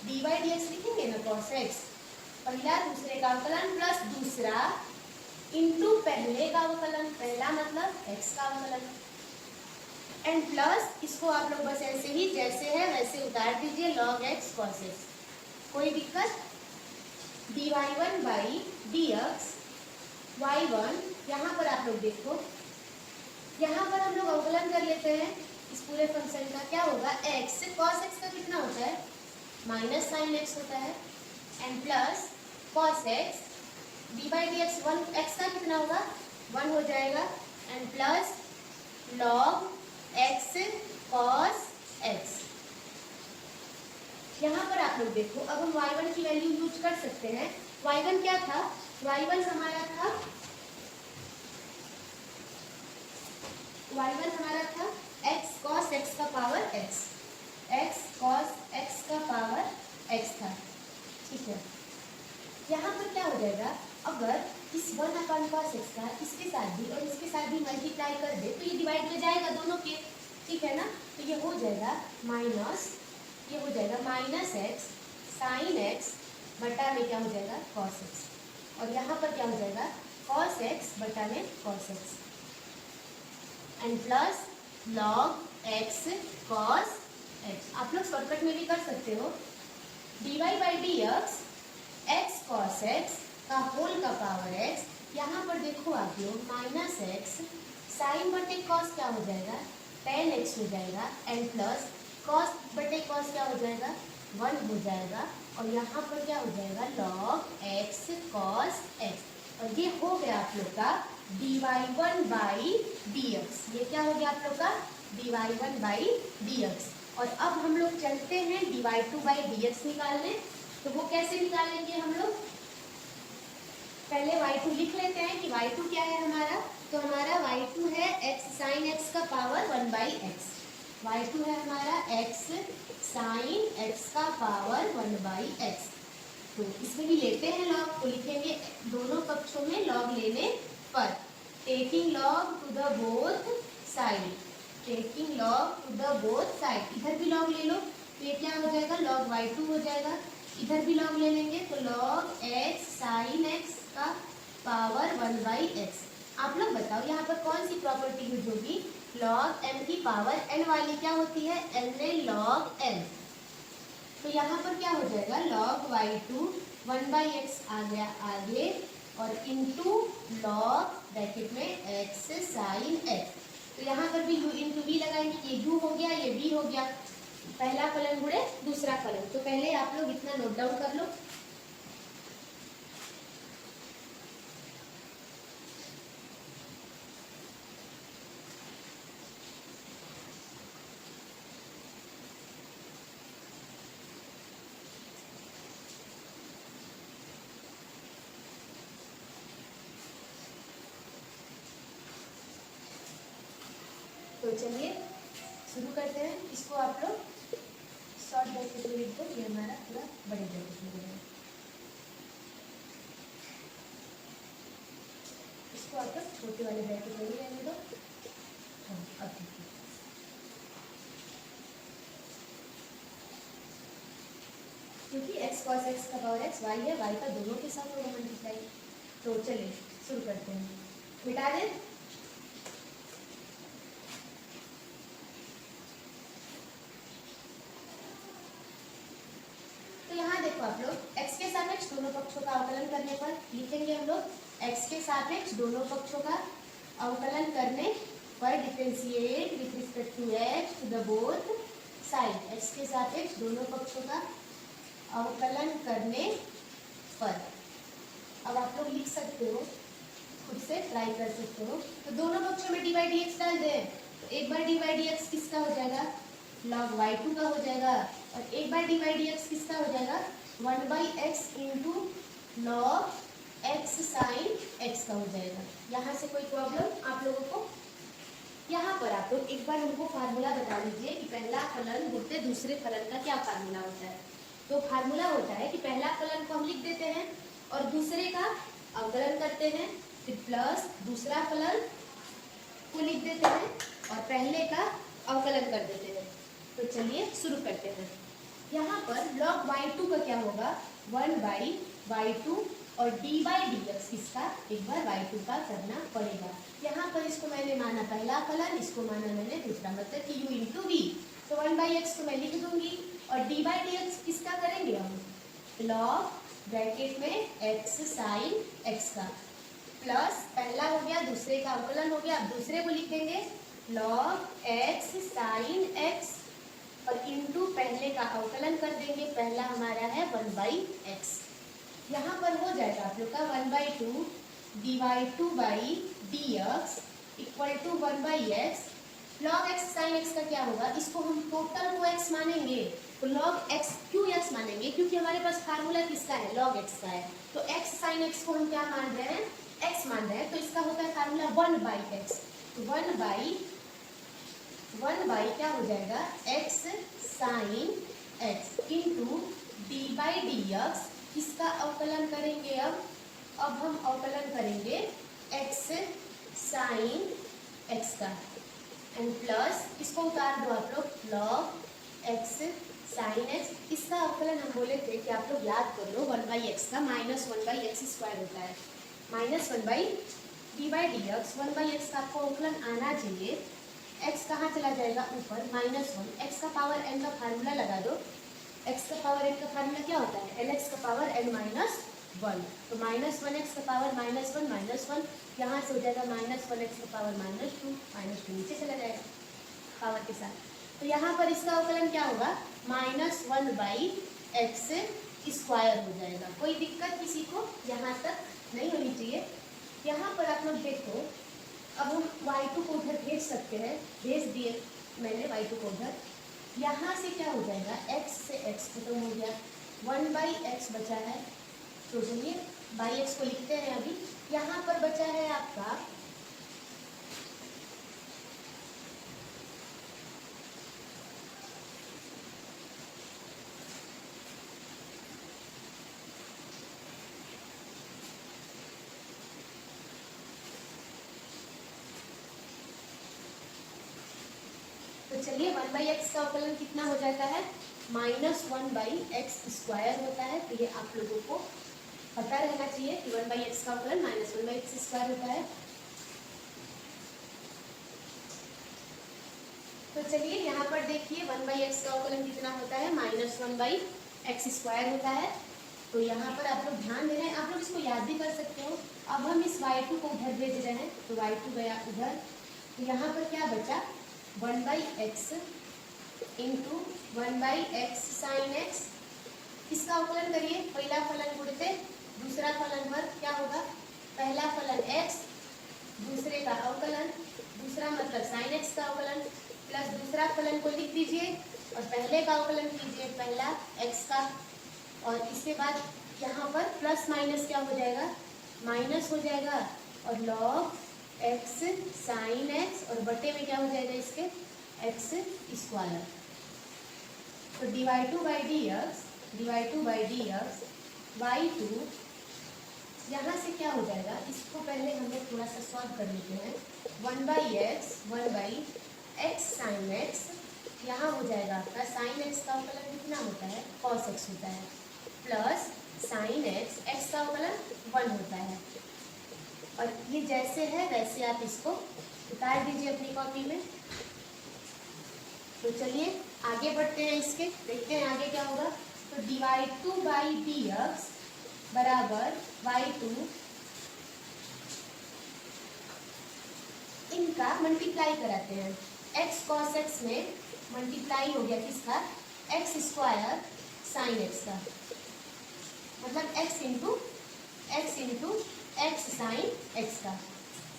Speaker 1: dy dx लिखेंगे ना, cos x पहला दूसरे का अवकलन प्लस दूसरा इंटू पहले का अवकलन, पहला मतलब x का अवकलन, एंड प्लस इसको आप लोग बस ऐसे ही जैसे है वैसे उतार दीजिए log x cos x। कोई दिक्कत, dy1 बाई dx y1, यहाँ पर आप लोग देखो, यहाँ पर हम लोग अवकलन कर लेते हैं इस पूरे फंक्शन का, क्या होगा, x cos x का कितना होता है, माइनस साइन x होता है, and plus cos x D by D x, 1 x का कितना होगा, 1 हो जाएगा, and plus log x cos x। यहाँ पर आप लोग देखो, अब हम y1 की वैल्यू यूज कर सकते हैं। y1 क्या था, y1 हमारा था x cos x का power x, x cos x का पावर x था, ठीक है। यहाँ पर क्या हो जाएगा, अगर इस 1/cos x का इसके साथ भी और इसके साथ भी मल्टीप्लाई कर दे तो ये डिवाइड में जाएगा दोनों के, ठीक है ना, तो ये हो जाएगा माइनस, ये हो जाएगा माइनस x साइन x बटा में क्या हो जाएगा cos x, और यहाँ पर क्या हो जाएगा cos x बटा में cos x, and plus log x cos x। आप लोग शॉर्टकट में भी कर सकते हो, dy by D x x cos x का होल का पावर x, यहाँ पर देखो आप लोग माइनस x साइन बटे cos क्या हो जाएगा, tan x हो जाएगा, एंड प्लस cos बटे cos क्या हो जाएगा, 1 हो जाएगा, और यहाँ पर क्या हो जाएगा log x cos x, और ये हो गया आप लोग का dy1 बाई dx। ये क्या हो गया आप लोग का dy1 बाई dx। और अब हम लोग चलते हैं dy2 बाई dx निकालने, तो वो कैसे निकालेंगे हम लोग, पहले y2 लिख लेते हैं कि y2 क्या है हमारा, तो हमारा y2 है x साइन x का पावर 1 बाई x, y2 है हमारा x साइन x का पावर 1 बाई x। तो इसमें भी लेते हैं log, तो लिखेंगे दोनों पक्षों में log लेने पर, taking log to the both side, taking log to the both side, इधर भी log ले लो, तो ये क्या हो जाएगा log y2 हो जाएगा, इधर भी log ले लेंगे तो log x साइन x का पावर 1 बाई x। आप लोग बताओ यहाँ पर कौन सी प्रॉपर्टी यूज होगी, log m की पावर n वाली क्या होती है, n में log n, तो यहाँ पर क्या हो जाएगा log y2 1 बाई x आ गया आगे, और इंटू log ब्रैकेट में x साइन x, तो यहाँ पर भी u इंटू v लगाएंगे, ये u हो गया ये v हो गया, पहला फलन गुणे दूसरा फलन, तो पहले आप लोग इतना नोट डाउन कर लो। तो चलिए शुरू करते हैं, इसको आप लोग शॉर्ट ब्रैकेट में लिख दो, ये हमारा पूरा बड़े ब्रैकेट में रहेगा, इसको आप लोग छोटे वाले ब्रैकेट में ही रहने दो। अब देखिए क्योंकि x cos x का पावर x y है, y का दोनों के साथ होगा मल्टीप्लाई, तो चलिए शुरू करते हैं, मिटा दें। आप लोग x के सापेक्ष दोनों पक्षों का अवकलन करने पर लिखेंगे, हम लोग x के सापेक्ष दोनों पक्षों का अवकलन करने पर differentiate with respect to x to the both side, x के सापेक्ष दोनों पक्षों का अवकलन करने पर। अब आप लोग लिख सकते हो, खुद से ट्राई कर सकते हो, तो दोनों पक्षों में डी बाई डी एक्स डाल दें, तो एक बार डी बाई डी एक्स किसका हो जाएगा, log y2 का हो जाएगा, और एक बार डी बाई डी एक्स किसका हो जाएगा 1 by x into log x sine x का हो जाएगा। यहाँ से कोई प्रॉब्लम आप लोगों को, यहाँ पर आप लोग एक बार हमको फार्मूला बता दीजिए कि पहला फलन गुणित दूसरे फलन का क्या फार्मूला होता है। तो फार्मूला होता है कि पहला फलन को हम लिख देते हैं और दूसरे का अवकलन करते हैं, फिर प्लस दूसरा फलन को लिख देते हैं और पहले का अवकलन कर देते हैं। तो चलिए शुरू करते हैं। यहाँ पर log y2 का क्या होगा, 1/y2 और d/dx इसका एक बार y2 का करना पड़ेगा। यहाँ पर इसको मैंने माना पहला फलन, इसको माना मैंने दूसरा, मतलब कि u इंटू वी। तो 1/x को मैं लिख दूंगी और d/dx किसका करेंगे हम, log ब्रैकेट में x sin x का, प्लस पहला हो गया, दूसरे का अवकलन हो गया। अब दूसरे को लिख देंगे log x sin x और इंटू पहले का अवकलन कर देंगे, पहला हमारा है 1/x। यहाँ पर हो जाएगा आप लोग का 1/2 dy2/dx equal to 1/x। log x sin x का क्या होगा, इसको हम टोटल को x मानेंगे तो log x क्यों x मानेंगे, क्योंकि हमारे पास फार्मूला किसका है, log x का है। तो x sin x को हम क्या मान रहे हैं, x मान रहे हैं, तो इसका होता है फार्मूला 1/x। तो 1/1 क्या हो जाएगा, x sin x into d/dx। इसका अवकलन करेंगे अब हम अवकलन करेंगे x sin x का एंड प्लस इसको उतार दो आप लोग log x sin x। इसका अवकलन हम बोले थे कि आप लोग याद कर लो 1/x का माइनस 1/x स्क्वायर होता है, माइनस 1/d/dx। 1/x का आपको अवकलन आना चाहिए, x कहाँ चला जाएगा ऊपर, -1। x का पावर n का फार्मूला लगा दो, x का पावर n का फार्मूला क्या होता है, lx का पावर n माइनस 1। तो -1x का पावर -1 यहाँ से हो जाएगा -1x का पावर -2, -2 नीचे चला जाएगा पावर के साथ। तो यहाँ पर इसका अवकलन क्या होगा, -1/x स्क्वायर हो जाएगा। कोई दिक्कत किसी को यहाँ तक नहीं होनी चाहिए। यहाँ पर आप लोग देखो, अब हम y2 को उधर भेज सकते हैं, भेज दिए मैंने y2 को उधर। यहाँ से क्या हो जाएगा, x से x खत्म हो गया, 1/x बचा है। तो चलिए x को लिखते हैं अभी। यहाँ पर बचा है आपका तो चलिए 1/x का अवकलन कितना हो जाता है, -1/x स्क्वायर होता है। तो ये आप लोगों को पता रहना चाहिए कि 1/x का अवकलन -1/x स्क्वायर होता है। तो चलिए यहाँ पर देखिए 1/x का अवकलन कितना होता है, -1/x स्क्वायर होता है। तो यहाँ पर आप लोग ध्यान दे रहे हैं, आप लोग इसको याद भी कर सकते हो। अब हम इस y2 को उधर भेज रहे हैं, तो y2 गया उधर। तो यहाँ पर क्या बचा, 1/x into 1/x sin x। इसका अवकलन करिए, पहला फलन गुणित दूसरा फलन पर क्या होगा, पहला फलन x, दूसरे का अवकलन, दूसरा मतलब sin x का अवकलन, प्लस दूसरा फलन को लिख दीजिए और पहले का अवकलन कीजिए, पहला x का। और इसके बाद यहाँ पर प्लस माइनस क्या हो जाएगा, माइनस हो जाएगा और log x sin x और बटे में क्या हो जाएगा इसके, x स्क्वायर। तो dy2/dx y2 यहाँ से क्या हो जाएगा, इसको पहले हम लोग थोड़ा सा सॉल्व कर लेते हैं। 1/x sin x, यहाँ हो जाएगा आपका sin x का अवकलन कितना होता है, cos x होता है, प्लस sin x का अवकलन 1 होता है। और ये जैसे है वैसे आप इसको उतार दीजिए अपनी कॉपी में। तो चलिए आगे बढ़ते हैं, इसके देखते हैं आगे क्या होगा। तो dy2/dx बराबर y2, इनका मल्टीप्लाई कराते हैं। x cos x में मल्टीप्लाई हो गया किसका, x स्क्वायर sin x का, मतलब x into x sin x का।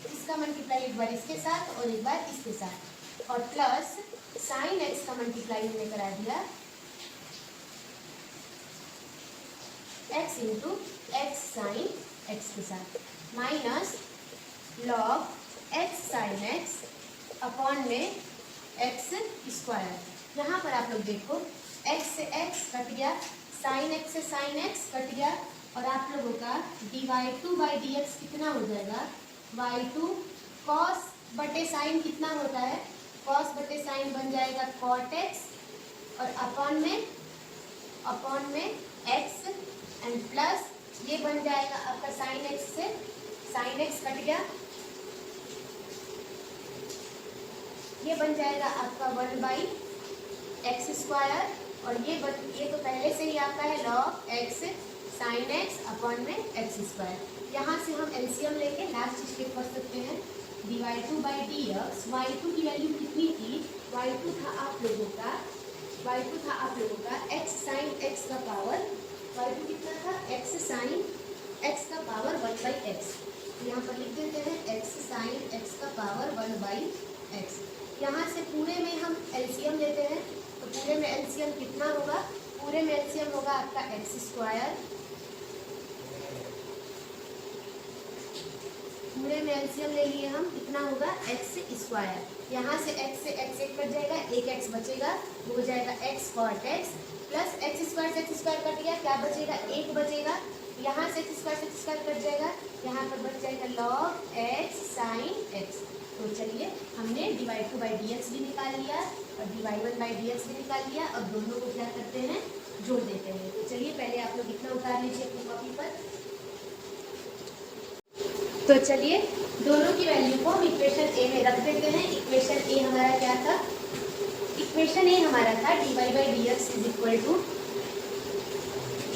Speaker 1: इसका मल्टीप्लाई एक बार इसके साथ और एक बार इसके साथ, और प्लस sin x का मल्टीप्लाई हमने करा दिया x into x sin x के साथ, minus log x sin x upon में एक्स स्क्वायर। यहाँ पर आप लोग देखो x से x कट गया, साइन x से साइन x कट गया, और आप लोगों का dy2/dx कितना हो जाएगा, y2 cos बटे साइन कितना होता है, cos बटे साइन बन जाएगा cot x, और अपॉन में x एंड प्लस ये बन जाएगा आपका साइन x से साइन x कट गया, ये बन जाएगा आपका 1/x स्क्वायर, और ये तो पहले से ही आपका है log x sine x upon में x स्क्वायर। यहाँ से हम एलसीएम लेके लास्ट स्टेप कर सकते हैं, dy2/dx, y2 की वैल्यू कितनी थी, y2 था आप लोगों का x साइन x का पावर, y2 कितना था x साइन x का पावर 1/x, यहाँ पर लिख देते हैं x साइन x का पावर 1/x। यहाँ से पूरे में हम एलसीएम लेते हैं, तो पूरे में एलसीएम कितना होगा, पूरे में एलसीएम होगा आपका x स्क्वायर, पूरे में एलसीएम ले लिए हम, कितना होगा x स्क्वायर, यहाँ से x से x एक कट जाएगा, एक x बचेगा, वो हो जाएगा x cot x plus x square से x स्क्वायर कट गया, क्या बचेगा, एक बचेगा, यहाँ से x स्क्वायर कट जाएगा, यहाँ पर बच जाएगा log x साइन x। तो चलिए हमने dy2/dx भी निकाल लिया और dy1/dx भी निकाल लिया, अब दोनों को क्या करते हैं, जोड़ देते हैं। तो चलिए पहले आप लोग इतना उतार लीजिए अपनी कॉपी पर। तो चलिए दोनों की वैल्यू को हम इक्वेशन ए में रख देते हैं। इक्वेशन ए हमारा क्या था, इक्वेशन ए हमारा था dy/dx is equal to,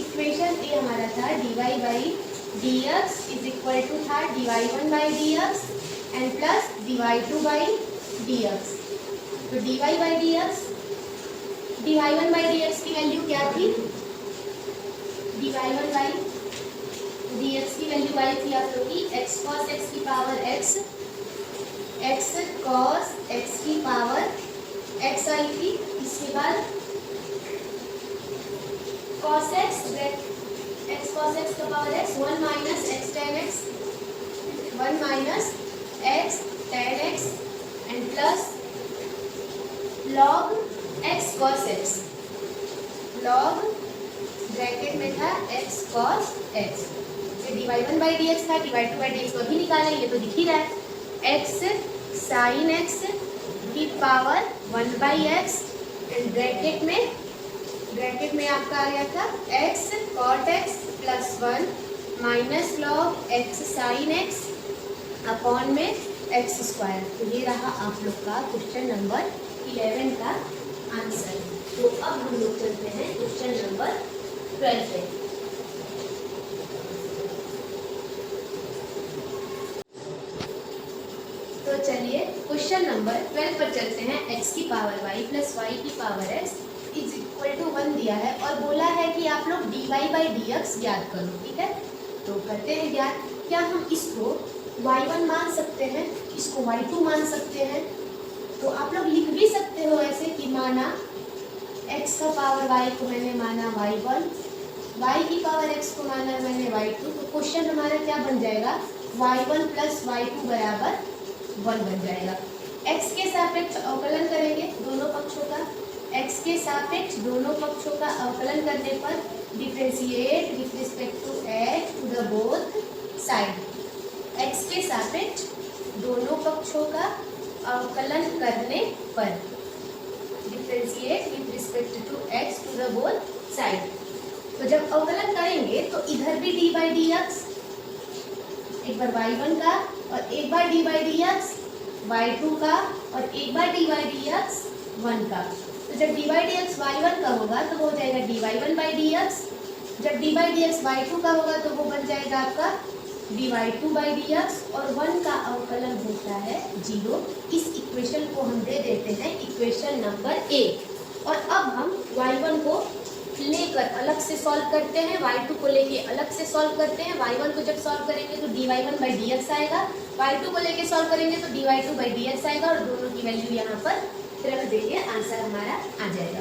Speaker 1: equation A हमारा था dy/dx इज इक्वल टू था dy1/dx एंड प्लस dy2/dx। तो dy/dx, dy1/dx की वैल्यू क्या थी, dy1/dx की वैल्यू आई थी आप लोग की x cos x की power x, x cos x की पावर x आई थी, इसके बाद cos x, x cos x का power x, 1 minus x tan x, 1 minus x tan x and plus log x cos x, log bracket में था x cos x। ये dy1/dx था, dy2/dx को अभी निकाला, ये तो दिख ही रहा है, x sin x की पावर 1/x एंड ब्रैकेट में आपका आ गया था x cot x plus 1 minus log x sin x upon में x स्क्वायर। तो ये रहा आप लोग का क्वेश्चन नंबर 11 का आंसर। तो अब हम लोग चलते हैं क्वेश्चन नंबर 12 पे। तो चलिए क्वेश्चन नंबर 12 पर चलते हैं। x की पावर y प्लस y की power x is equal to 1 दिया है और बोला है कि आप लोग dy/dx ज्ञात करो, ठीक है। तो करते हैं ज्ञात। क्या हम इसको y1 मान सकते हैं, इसको y2 मान सकते हैं? तो आप लोग लिख भी सकते हो ऐसे कि माना x का पावर y को मैंने माना y1, y की पावर x को माना मैंने y2। तो क्वेश्चन हमारा क्या बन जाएगा, y1 प्लस y2 बराबर 1 बन जाएगा। x के सापेक्ष अवकलन करेंगे दोनों पक्षों का, x के सापेक्ष दोनों पक्षों का अवकलन करने पर differentiate with respect to x to the both side. x के सापेक्ष दोनों पक्षों का अवकलन करने पर differentiate with respect to x to the both side. तो जब अवकलन करेंगे तो इधर भी dy/dx, एक बार y1 का और एक बार dy/dx y2 का और एक बार dy/dx 1 का। तो जब dy/dx y1 का होगा तो वो हो जाएगा dy1/dx, जब dy/dx y2 का होगा तो वो बन जाएगा आपका dy2/dx और 1 का अवकलन होता है 0। इस इक्वेशन को हम दे देते हैं इक्वेशन नंबर 1। और अब हम y1 को लेकर अलग से सॉल्व करते हैं, y2 को लेके अलग से सॉल्व करते हैं। y1 को जब सॉल्व करेंगे तो dy1/dx आएगा, y2 को लेके सॉल्व करेंगे तो dy2/dx आएगा और दोनों की वैल्यू यहाँ पर रख देंगे, आंसर हमारा आ जाएगा।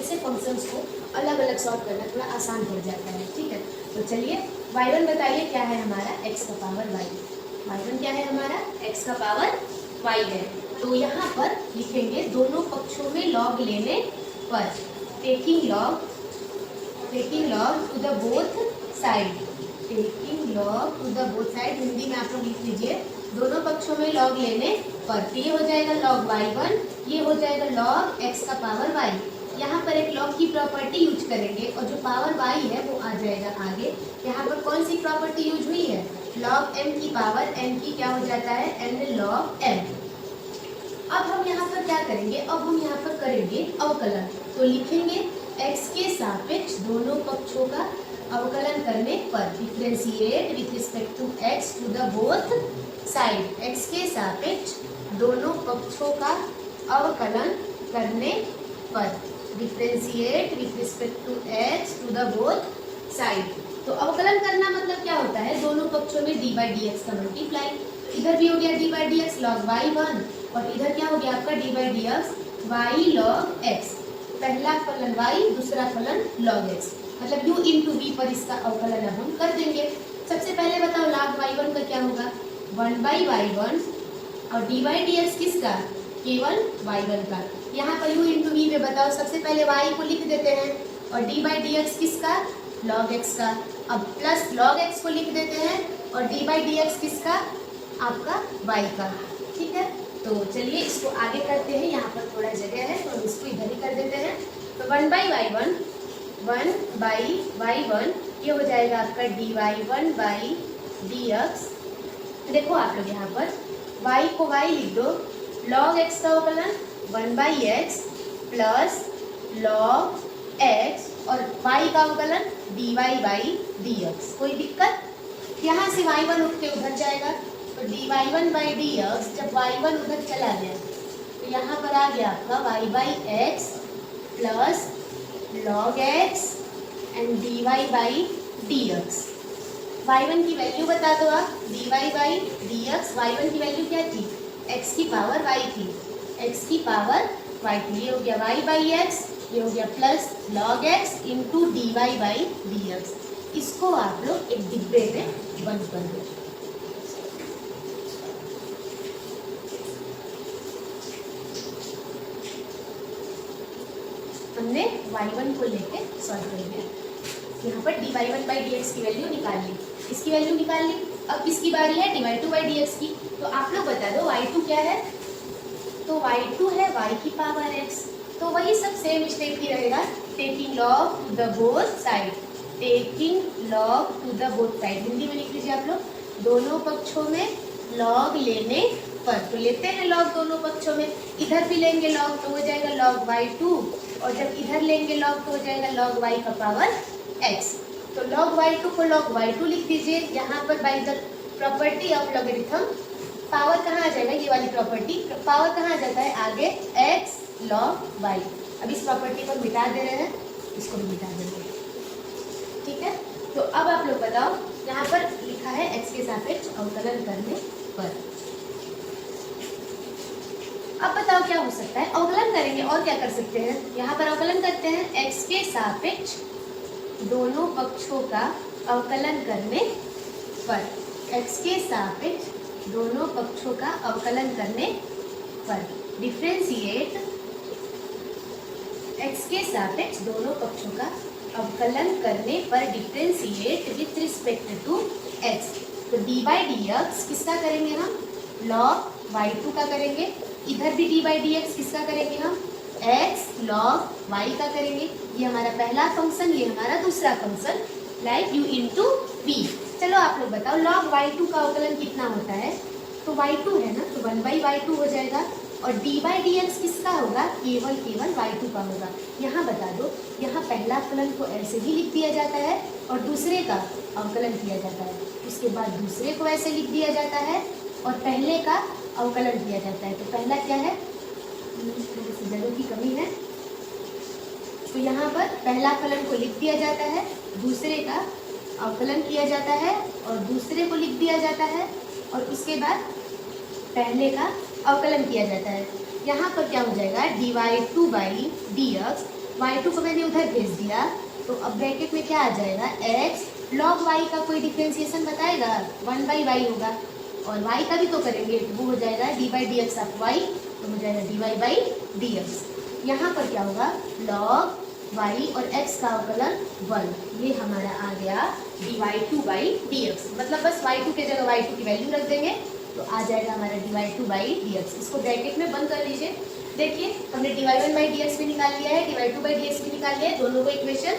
Speaker 1: ऐसे फंक्शंस को अलग अलग सॉल्व करना थोड़ा आसान हो जाता है, ठीक है। तो चलिए y1 बताइए क्या है हमारा, x का पावर y। y1 क्या है हमारा, x का पावर y है। तो यहाँ पर लिखेंगे दोनों पक्षों में लॉग लेने पर, taking log to the both side, taking log to the both side, Hindi में आप लोग लिख लीजिए दोनों पक्षों में लॉग लेने पर। तो ये हो जाएगा log y1, ये हो जाएगा log x का पावर y। यहाँ पर एक log की प्रॉपर्टी यूज करेंगे और जो पावर y है वो आ जाएगा आगे। यहाँ पर कौन सी प्रॉपर्टी यूज हुई है, log m की पावर n की क्या हो जाता है n log m। अब हम यहाँ पर क्या करेंगे, अब हम यहाँ पर करेंगे अवकलन। तो लिखेंगे x के सापेक्ष दोनों पक्षों का अवकलन करने पर, differentiate with respect to x to the both side, x के सापेक्ष दोनों पक्षों का अवकलन करने पर, differentiate with respect to x to the both side. तो अवकलन करना मतलब क्या होता है, दोनों पक्षों में d by dx का मल्टीप्लाई। इधर भी हो गया d by dx log y1 और इधर क्या हो गया आपका d by dx y log x। पहला फलन y, दूसरा फलन log x, मतलब u इंटू v पर इसका अवकलन अब हम कर देंगे। सबसे पहले बताओ log y1 का क्या होगा, 1 by y1 और d by dx किसका, केवल y1 का। यहाँ पर u इंटू v में बताओ, सबसे पहले y को लिख देते हैं और d by dx किसका, log x का। अब प्लस log x को लिख देते हैं और d by dx किसका, आपका y का। ठीक है, तो चलिए इसको आगे करते हैं। यहाँ पर थोड़ा जगह है तो हम इसको इधर ही कर देते हैं। तो 1 by y1, 1 by y1 ये हो जाएगा आपका dy1 by dx। देखो आप लोग यहाँ पर y को y लिख दो, log x का अवकलन 1 by x plus log x और y का अवकलन dy by dx। कोई दिक्कत, यहाँ से y1 उठ के उधर जाएगा तो dy1 by dx, जब y1 उधर चला गया तो यहाँ पर आ गया आपका y by x plus log x and dy by dx। y1 की वैल्यू बता दो आप, dy by dx, y1 की वैल्यू क्या थी, x की पावर y थी, x की पावर y थी। ये हो गया y by x, ये हो गया plus log x into dy by dx। इसको आप लोग एक डिब्बे में बंद कर दो। हमने y1 को लेके सॉल्व कर लिया। यहाँ पर dy1 by dx की वैल्यू निकाल ली, इसकी वैल्यू निकाल ली। अब किसकी बारी है, dy2 by dx की। तो आप लोग बता दो y2 क्या है, तो y2 है y की पावर x। तो वही सब सेम स्टेप ही रहेगा, taking log to the both side, taking log to the both side. Hindi में लिख लीजिए आप लोग, दोनों पक्षों में लॉग लेने पर। तो लेते हैं लॉग दोनों पक्षों में, इधर भी लेंगे लॉग तो हो जाएगा log y2 और जब इधर लेंगे लॉग तो हो जाएगा log y का पावर x। तो log y2 को log y2 लिख दीजिए। यहाँ पर by the property of logarithm power कहाँ आ जाएगा, ये वाली प्रॉपर्टी, पावर कहाँ आ जाता है आगे, x log y। अब इस प्रॉपर्टी को मिटा दे रहे हैं, इसको भी मिटा देंगे। ठीक है, तो अब आप लोग बताओ, यहाँ पर लिखा है x के सापेक्ष अवकलन करने पर। अब बताओ क्या हो सकता है, अवकलन करेंगे और क्या कर सकते हैं। यहाँ पर अवकलन करते हैं x के सापेक्ष दोनों पक्षों का अवकलन करने पर, x के सापेक्ष दोनों पक्षों का अवकलन करने पर, डिफरेंशिएट x के सापेक्ष दोनों पक्षों का अवकलन करने पर, differentiate with respect to x। तो d by dx किसका करेंगे हम, log y2 का करेंगे। इधर भी d by dx किसका करेंगे हम, x log y का करेंगे। ये हमारा पहला फंक्शन, ये हमारा दूसरा function, like u into v। चलो आप लोग बताओ log y2 का अवकलन कितना होता है, तो y2 है ना, तो 1 by y2 हो जाएगा और d by dx किसका होगा, केवल y2 का होगा। यहाँ बता दो, यहाँ पहला फलन को ऐसे ही लिख दिया जाता है और दूसरे का अवकलन किया जाता है, उसके बाद दूसरे को ऐसे लिख दिया जाता है और पहले का अवकलन किया जाता है। तो पहला क्या है, जगह की कमी है, तो यहाँ पर पहला फलन को लिख दिया जाता है, दूसरे का अवकलन किया जाता है और दूसरे को लिख दिया जाता है और उसके बाद पहले का अवकलन किया जाता है। यहाँ पर क्या हो जाएगा, dy2 by dx, y2 को मैंने उधर भेज दिया तो अब ब्रैकेट में क्या आ जाएगा, x log y का कोई डिफरेंशिएशन बताएगा, 1 by y होगा और y का भी तो करेंगे, वो हो जाएगा d by dx of y तो हो जाएगा dy/dx। यहाँ पर क्या होगा, log y और x का अवकलन 1, ये हमारा आ गया dy2/dx। मतलब बस y2 के जगह y2 की वैल्यू रख देंगे तो आ जाएगा हमारा dy2/dx। इसको ब्रैकेट में बंद कर लीजिए। देखिए हमने dy1/dx भी निकाल लिया है, dy2/dx भी निकाल लिया है, दोनों को इक्वेशन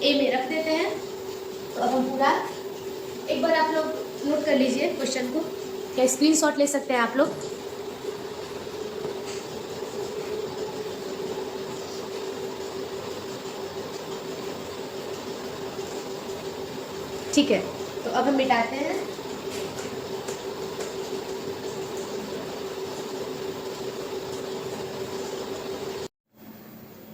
Speaker 1: ए में रख देते हैं। तो अब हम पूरा एक बार आप लोग नोट कर लीजिए क्वेश्चन को, क्या स्क्रीनशॉट ले सकते हैं आप लोग। ठीक है, तो अब हम मिटाते हैं।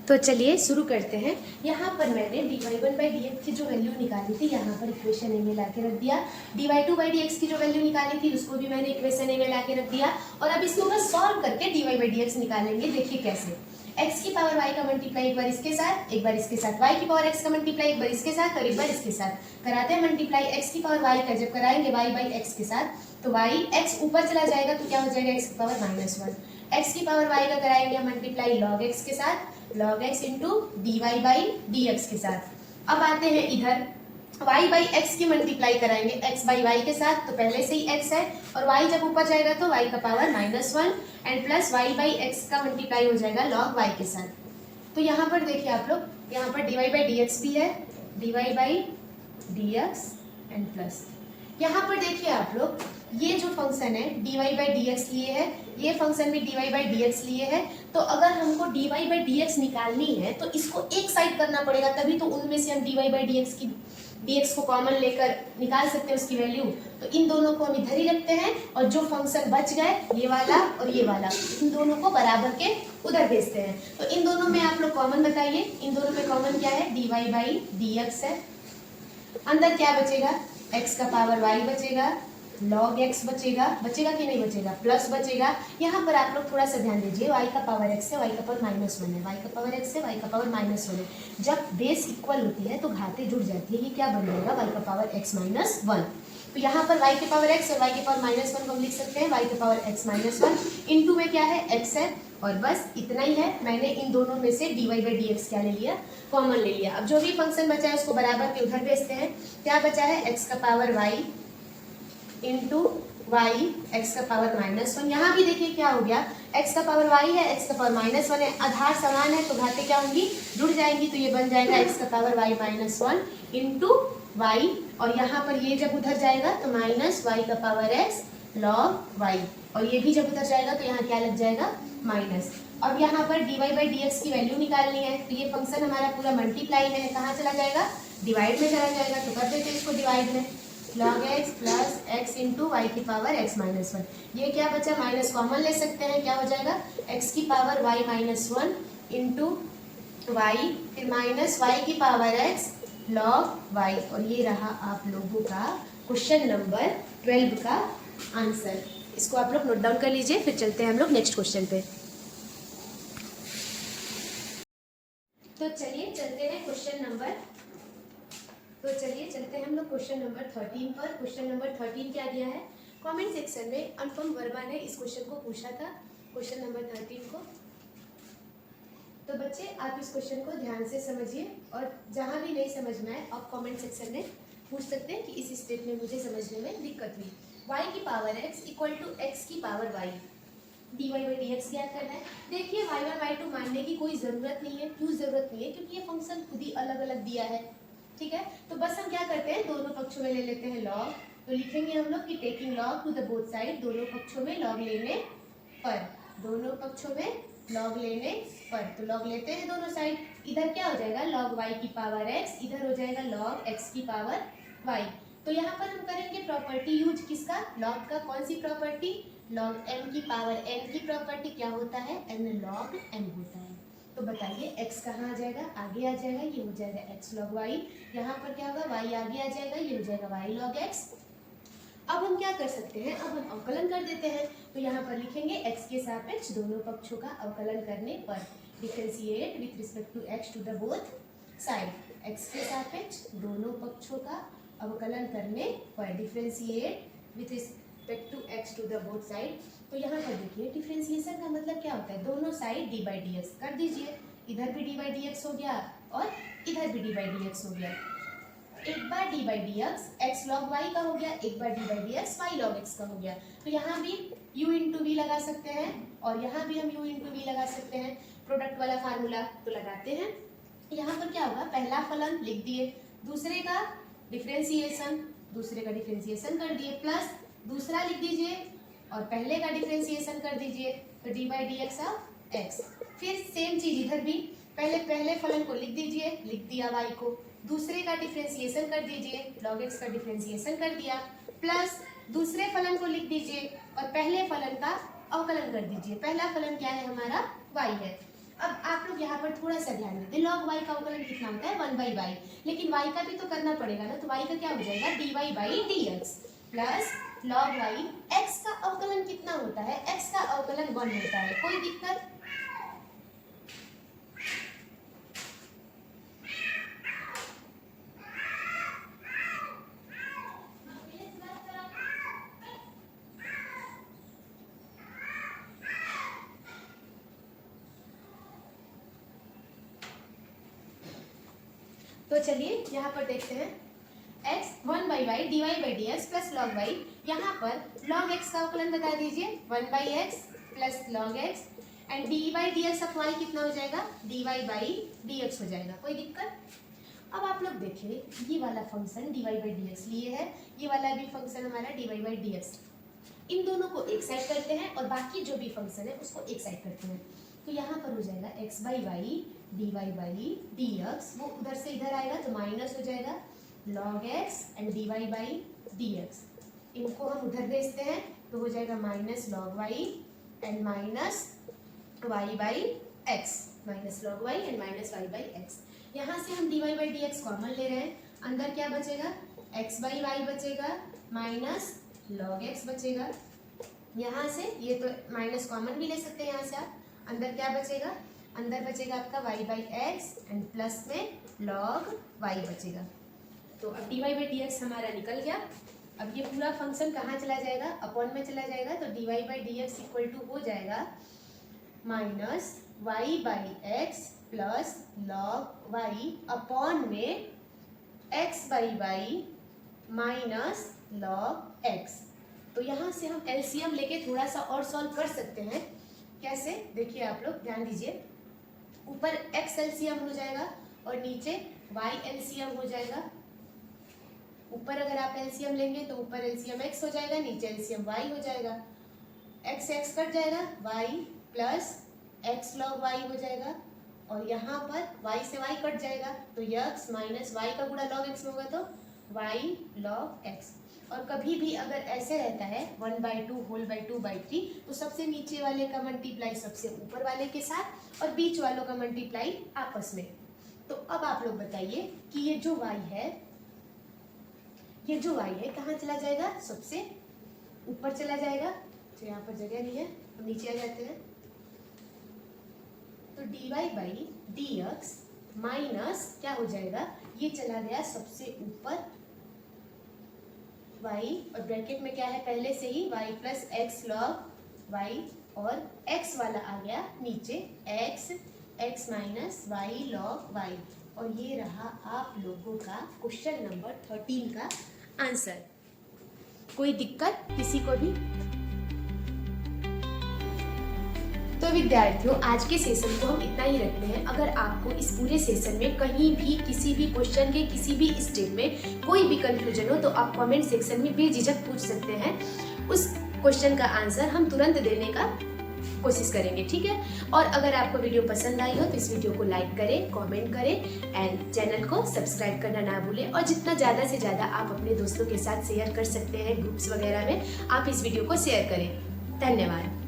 Speaker 1: तो चलिए शुरू करते हैं। यहाँ पर मैंने dy1/dx की जो वैल्यू निकाली थी यहाँ पर इक्वेशन ए में लाके रख दिया, dy2/dx की जो वैल्यू निकाली थी उसको भी मैंने इक्वेशन ए में लाके रख दिया। और अब इसको बस सॉल्व करके dy/dx निकालेंगे। देखिए कैसे, x की पावर y का मल्टीप्लाई एक बार इसके साथ, एक बार इसके साथ, y की पावर x का मल्टीप्लाई एक बार इसके साथ और एक बार इसके साथ। कराते हैं मल्टीप्लाई x की पावर y का, जब कराएंगे y/x के साथ तो y x ऊपर चला जाएगा तो क्या हो जाएगा x की पावर -1। x की पावर y का कराएंगे मल्टीप्लाई log x के साथ, log x इंटू dy/dx के साथ। अब आते हैं इधर y/x की मल्टीप्लाई कराएंगे x/y के साथ, तो पहले से ही x है और y जब ऊपर जाएगा तो y का पावर -1 एंड प्लस y/x का मल्टीप्लाई हो जाएगा log y के साथ। तो यहाँ पर देखिए आप लोग, यहाँ पर dy/dx भी है, dy/dx एंड प्लस यहाँ पर देखिए आप लोग, ये जो फंक्शन है dy/dx लिए है, ये फंक्शन भी dy/dx लिए है। तो अगर हमको dy/dx निकालनी है तो इसको एक साइड करना पड़ेगा, तभी तो उनमें से हम dx को कॉमन लेकर निकाल सकते हैं उसकी वैल्यू। तो इन दोनों को हम इधर ही रखते हैं और जो फंक्शन बच गए ये वाला और ये वाला, इन दोनों को बराबर के उधर भेजते हैं। तो इन दोनों में आप लोग कॉमन बताइए, इन दोनों में कॉमन क्या है, dy/dx है। अंदर क्या बचेगा, x का पावर y बचेगा, log x बचेगा, बचेगा कि नहीं बचेगा, प्लस बचेगा। यहाँ पर आप लोग थोड़ा सा ध्यान दीजिए, y का पावर x है, y का पावर -1 है, y का पावर x है, y का पावर -1 है। जब बेस इक्वल होती है तो घाते जुड़ जाती है, ये क्या बन जाएगा, y का पावर x -1। तो यहाँ पर y के पावर x और y के पावर -1 को हम लिख सकते हैं y के पावर x -1 इंटू में क्या है x है, और बस इतना ही है। मैंने इन दोनों में से dy/dx क्या ले लिया, कॉमन ले लिया। अब जो भी फंक्शन बचा है उसको बराबर के उधर भेजते हैं। क्या बचा है, x का power y into y, x का पावर -1। यहाँ भी देखिए क्या हो गया, x का पावर y है, x का पावर -1 है, आधार समान है तो घाते क्या होंगी, जुड़ जाएंगी। तो ये बन जाएगा x का पावर y -1 इंटू वाई, और यहाँ पर ये जब उधर जाएगा तो -y का पावर x log y, और ये भी जब उधर जाएगा तो यहाँ क्या लग जाएगा, माइनस। अब यहाँ पर dy/dx की वैल्यू निकालनी है, तो ये फंक्शन हमारा पूरा मल्टीप्लाई में है, कहाँ चला जाएगा, डिवाइड में चला जाएगा। तो कर देते हैं इसको डिवाइड में, log x plus x into y की पावर x -1। ये क्या बचा, माइनस कॉमन ले सकते हैं, क्या हो जाएगा, x की पावर y -1 इंटू वाई, फिर माइनस y की पावर x log y, और ये रहा आप लोगों का क्वेश्चन नंबर 12 का आंसर। इसको आप लोग नोट डाउन कर लीजिए, फिर चलते हैं हम लोग नेक्स्ट क्वेश्चन पे। तो चलिए चलते हैं क्वेश्चन हम लोग क्वेश्चन नंबर 13 पर। क्वेश्चन नंबर 13 क्या दिया है, कमेंट सेक्शन में अनुपम वर्मा ने इस क्वेश्चन को पूछा था, क्वेश्चन नंबर 13 को। तो बच्चे आप इस क्वेश्चन को ध्यान से समझिए, और जहां भी नहीं समझ में आए आप कमेंट सेक्शन में पूछ सकते हैं कि इस स्टेप में मुझे समझने में दिक्कत हुई। y की power x equal to x की पावर y, dy/dx क्या करना है। देखिए y1 y2 मानने की कोई ज़रूरत नहीं है। क्यों ज़रूरत नहीं है, क्योंकि ये फंक्शन खुद ही अलग अलग दिया है, ठीक है। तो बस हम क्या करते हैं, दोनों पक्षों में ले लेते हैं log। तो लिखेंगे हम लोग कि taking log to the both side, दोनों पक्षों में log लेने पर, दोनों पक्षों में log लेने पर, तो log लेते हैं दोनों साइड। इधर क्या हो जाएगा, log y की पावर x, इधर हो जाएगा log x की पावर y। तो यहाँ पर हम करेंगे प्रॉपर्टी यूज, किसका, log का। कौन सी प्रॉपर्टी, log m की पावर n की प्रॉपर्टी क्या होता है, n log m होता है। तो बताइए x कहाँ आ जाएगा, आगे आ जाएगा, ये हो जाएगा x log y। यहाँ पर क्या होगा, y आगे आ जाएगा, ये हो जाएगा y log x। अब हम क्या कर सकते हैं, अब हम अवकलन कर देते हैं। तो यहाँ पर लिखेंगे x के सापेक्ष दोनों पक्षों का अवकलन करने पर, differentiate with respect to x to the both side. x के सापेक्ष दोनों पक्षों का अवकलन करने पर, differentiate with respect to x to the both side. तो यहाँ पर देखिए डिफरेंशिएशन का मतलब क्या होता है, दोनों side D by D x कर दीजिए, इधर भी डी बाई डी एक्स हो गया और इधर भी डी बाई डी एक्स हो गया। एक बार d by D x log y का हो गया, एक बार d by D x y log x का हो गया। तो यहाँ भी u इंटू वी लगा सकते हैं और यहाँ भी हम u इंटू वी लगा सकते हैं, प्रोडक्ट वाला फार्मूला तो लगाते हैं। यहाँ पर क्या होगा, पहला फलन लिख दिए, दूसरे का डिफरेंशिएशन कर दिए, प्लस दूसरा लिख दीजिए और पहले का डिफरेंशिएशन कर दीजिए, तो D by D x of x. फिर सेम चीज इधर भी, पहले फलन को लिख दीजिए, लिख दिया y को, दूसरे का डिफरेंशिएशन कर दीजिए, log x का डिफरेंशिएशन कर दिया, प्लस दूसरे फलन को लिख दीजिए और पहले फलन का अवकलन कर दीजिए। पहला फलन क्या है हमारा, y है। अब आप लोग यहाँ पर थोड़ा सा ध्यान देते, log y का अवकलन कितना होता है 1 बाई वाई, लेकिन y का भी तो करना पड़ेगा ना, तो y का क्या हो जाएगा dy by dx plus log y, x का अवकलन कितना होता है, x का अवकलन 1 होता है, कोई दिक्कत। तो चलिए यहाँ पर देखते हैं, x 1 by y d Y by D x plus log y, यहाँ पर log x का अवकलन बता दीजिए 1 by x plus log x and d by D x of y कितना हो जाएगा, D Y by D x हो जाएगा, कोई दिक्कत। अब आप लोग देखिए ये वाला function d Y by D x लिए है, ये वाला भी फंक्शन हमारा d Y by D x, इन दोनों को एक साइड करते हैं और बाकी जो भी फंक्शन है उसको एक साइड करते हैं। तो यहाँ पर हो जाएगा x by y d Y by D x, वो उधर से इधर आएगा तो माइनस हो जाएगा log x and d Y by D x, इनको हम उधर भेजते हैं तो हो जाएगा minus log y and minus y by x, minus log y and minus y by x. यहाँ से हम d Y by D x common ले रहे हैं, अंदर क्या बचेगा x बाई वाई बचेगा माइनस log x बचेगा, यहाँ से ये तो माइनस कॉमन भी ले सकते हैं, यहाँ से आप अंदर क्या बचेगा, अंदर बचेगा आपका y by x and plus में log y बचेगा। तो अब d Y by D x हमारा निकल गया। अब ये पूरा फंक्शन कहाँ चला जाएगा, अपॉन में चला जाएगा, तो D Y by D x equal to हो जाएगा minus y by x plus log y upon में x by y minus log x. तो यहाँ से हम एलसीएम लेके थोड़ा सा और सॉल्व कर सकते हैं। कैसे, देखिए आप लोग ध्यान दीजिए, ऊपर x एलसीएम हो जाएगा और नीचे y एलसीएम हो जाएगा। ऊपर अगर आप एलसीएम लेंगे तो ऊपर एलसीएम x हो जाएगा, नीचे एलसीएम y हो जाएगा, x x कट जाएगा, y plus x log y हो जाएगा और यहाँ पर y से y कट जाएगा तो x माइनस y का गुणा log x होगा तो y log x। और कभी भी अगर ऐसे रहता है 1/2 होल बाई 2/3 तो सबसे नीचे वाले का मल्टीप्लाई सबसे ऊपर वाले के साथ और बीच वालों का मल्टीप्लाई आपस में। तो अब आप लोग बताइए कि ये जो y है, ये जो y है कहाँ चला जाएगा, सबसे ऊपर चला जाएगा, तो यहाँ पर जगह नहीं है तो नीचे आ जाते हैं। तो dy by D x minus क्या हो जाएगा, ये चला गया सबसे ऊपर y और ब्रैकेट में क्या है पहले से ही y plus x log y और x वाला आ गया नीचे x minus y log y। और ये रहा आप लोगों का क्वेश्चन नंबर 13 का आंसर। कोई दिक्कत किसी को भी? तो विद्यार्थियों आज के सेशन को हम इतना ही रखते हैं। अगर आपको इस पूरे सेशन में कहीं भी किसी भी क्वेश्चन के किसी भी स्टेप में कोई भी कंफ्यूजन हो तो आप कमेंट सेक्शन में बेझिझक पूछ सकते हैं। उस क्वेश्चन का आंसर हम तुरंत देने का कोशिश करेंगे, ठीक है। और अगर आपको वीडियो पसंद आई हो तो इस वीडियो को लाइक करें, कमेंट करें एंड चैनल को सब्सक्राइब करना ना भूलें। और जितना ज़्यादा से ज़्यादा आप अपने दोस्तों के साथ शेयर कर सकते हैं ग्रुप्स वगैरह में, आप इस वीडियो को शेयर करें। धन्यवाद।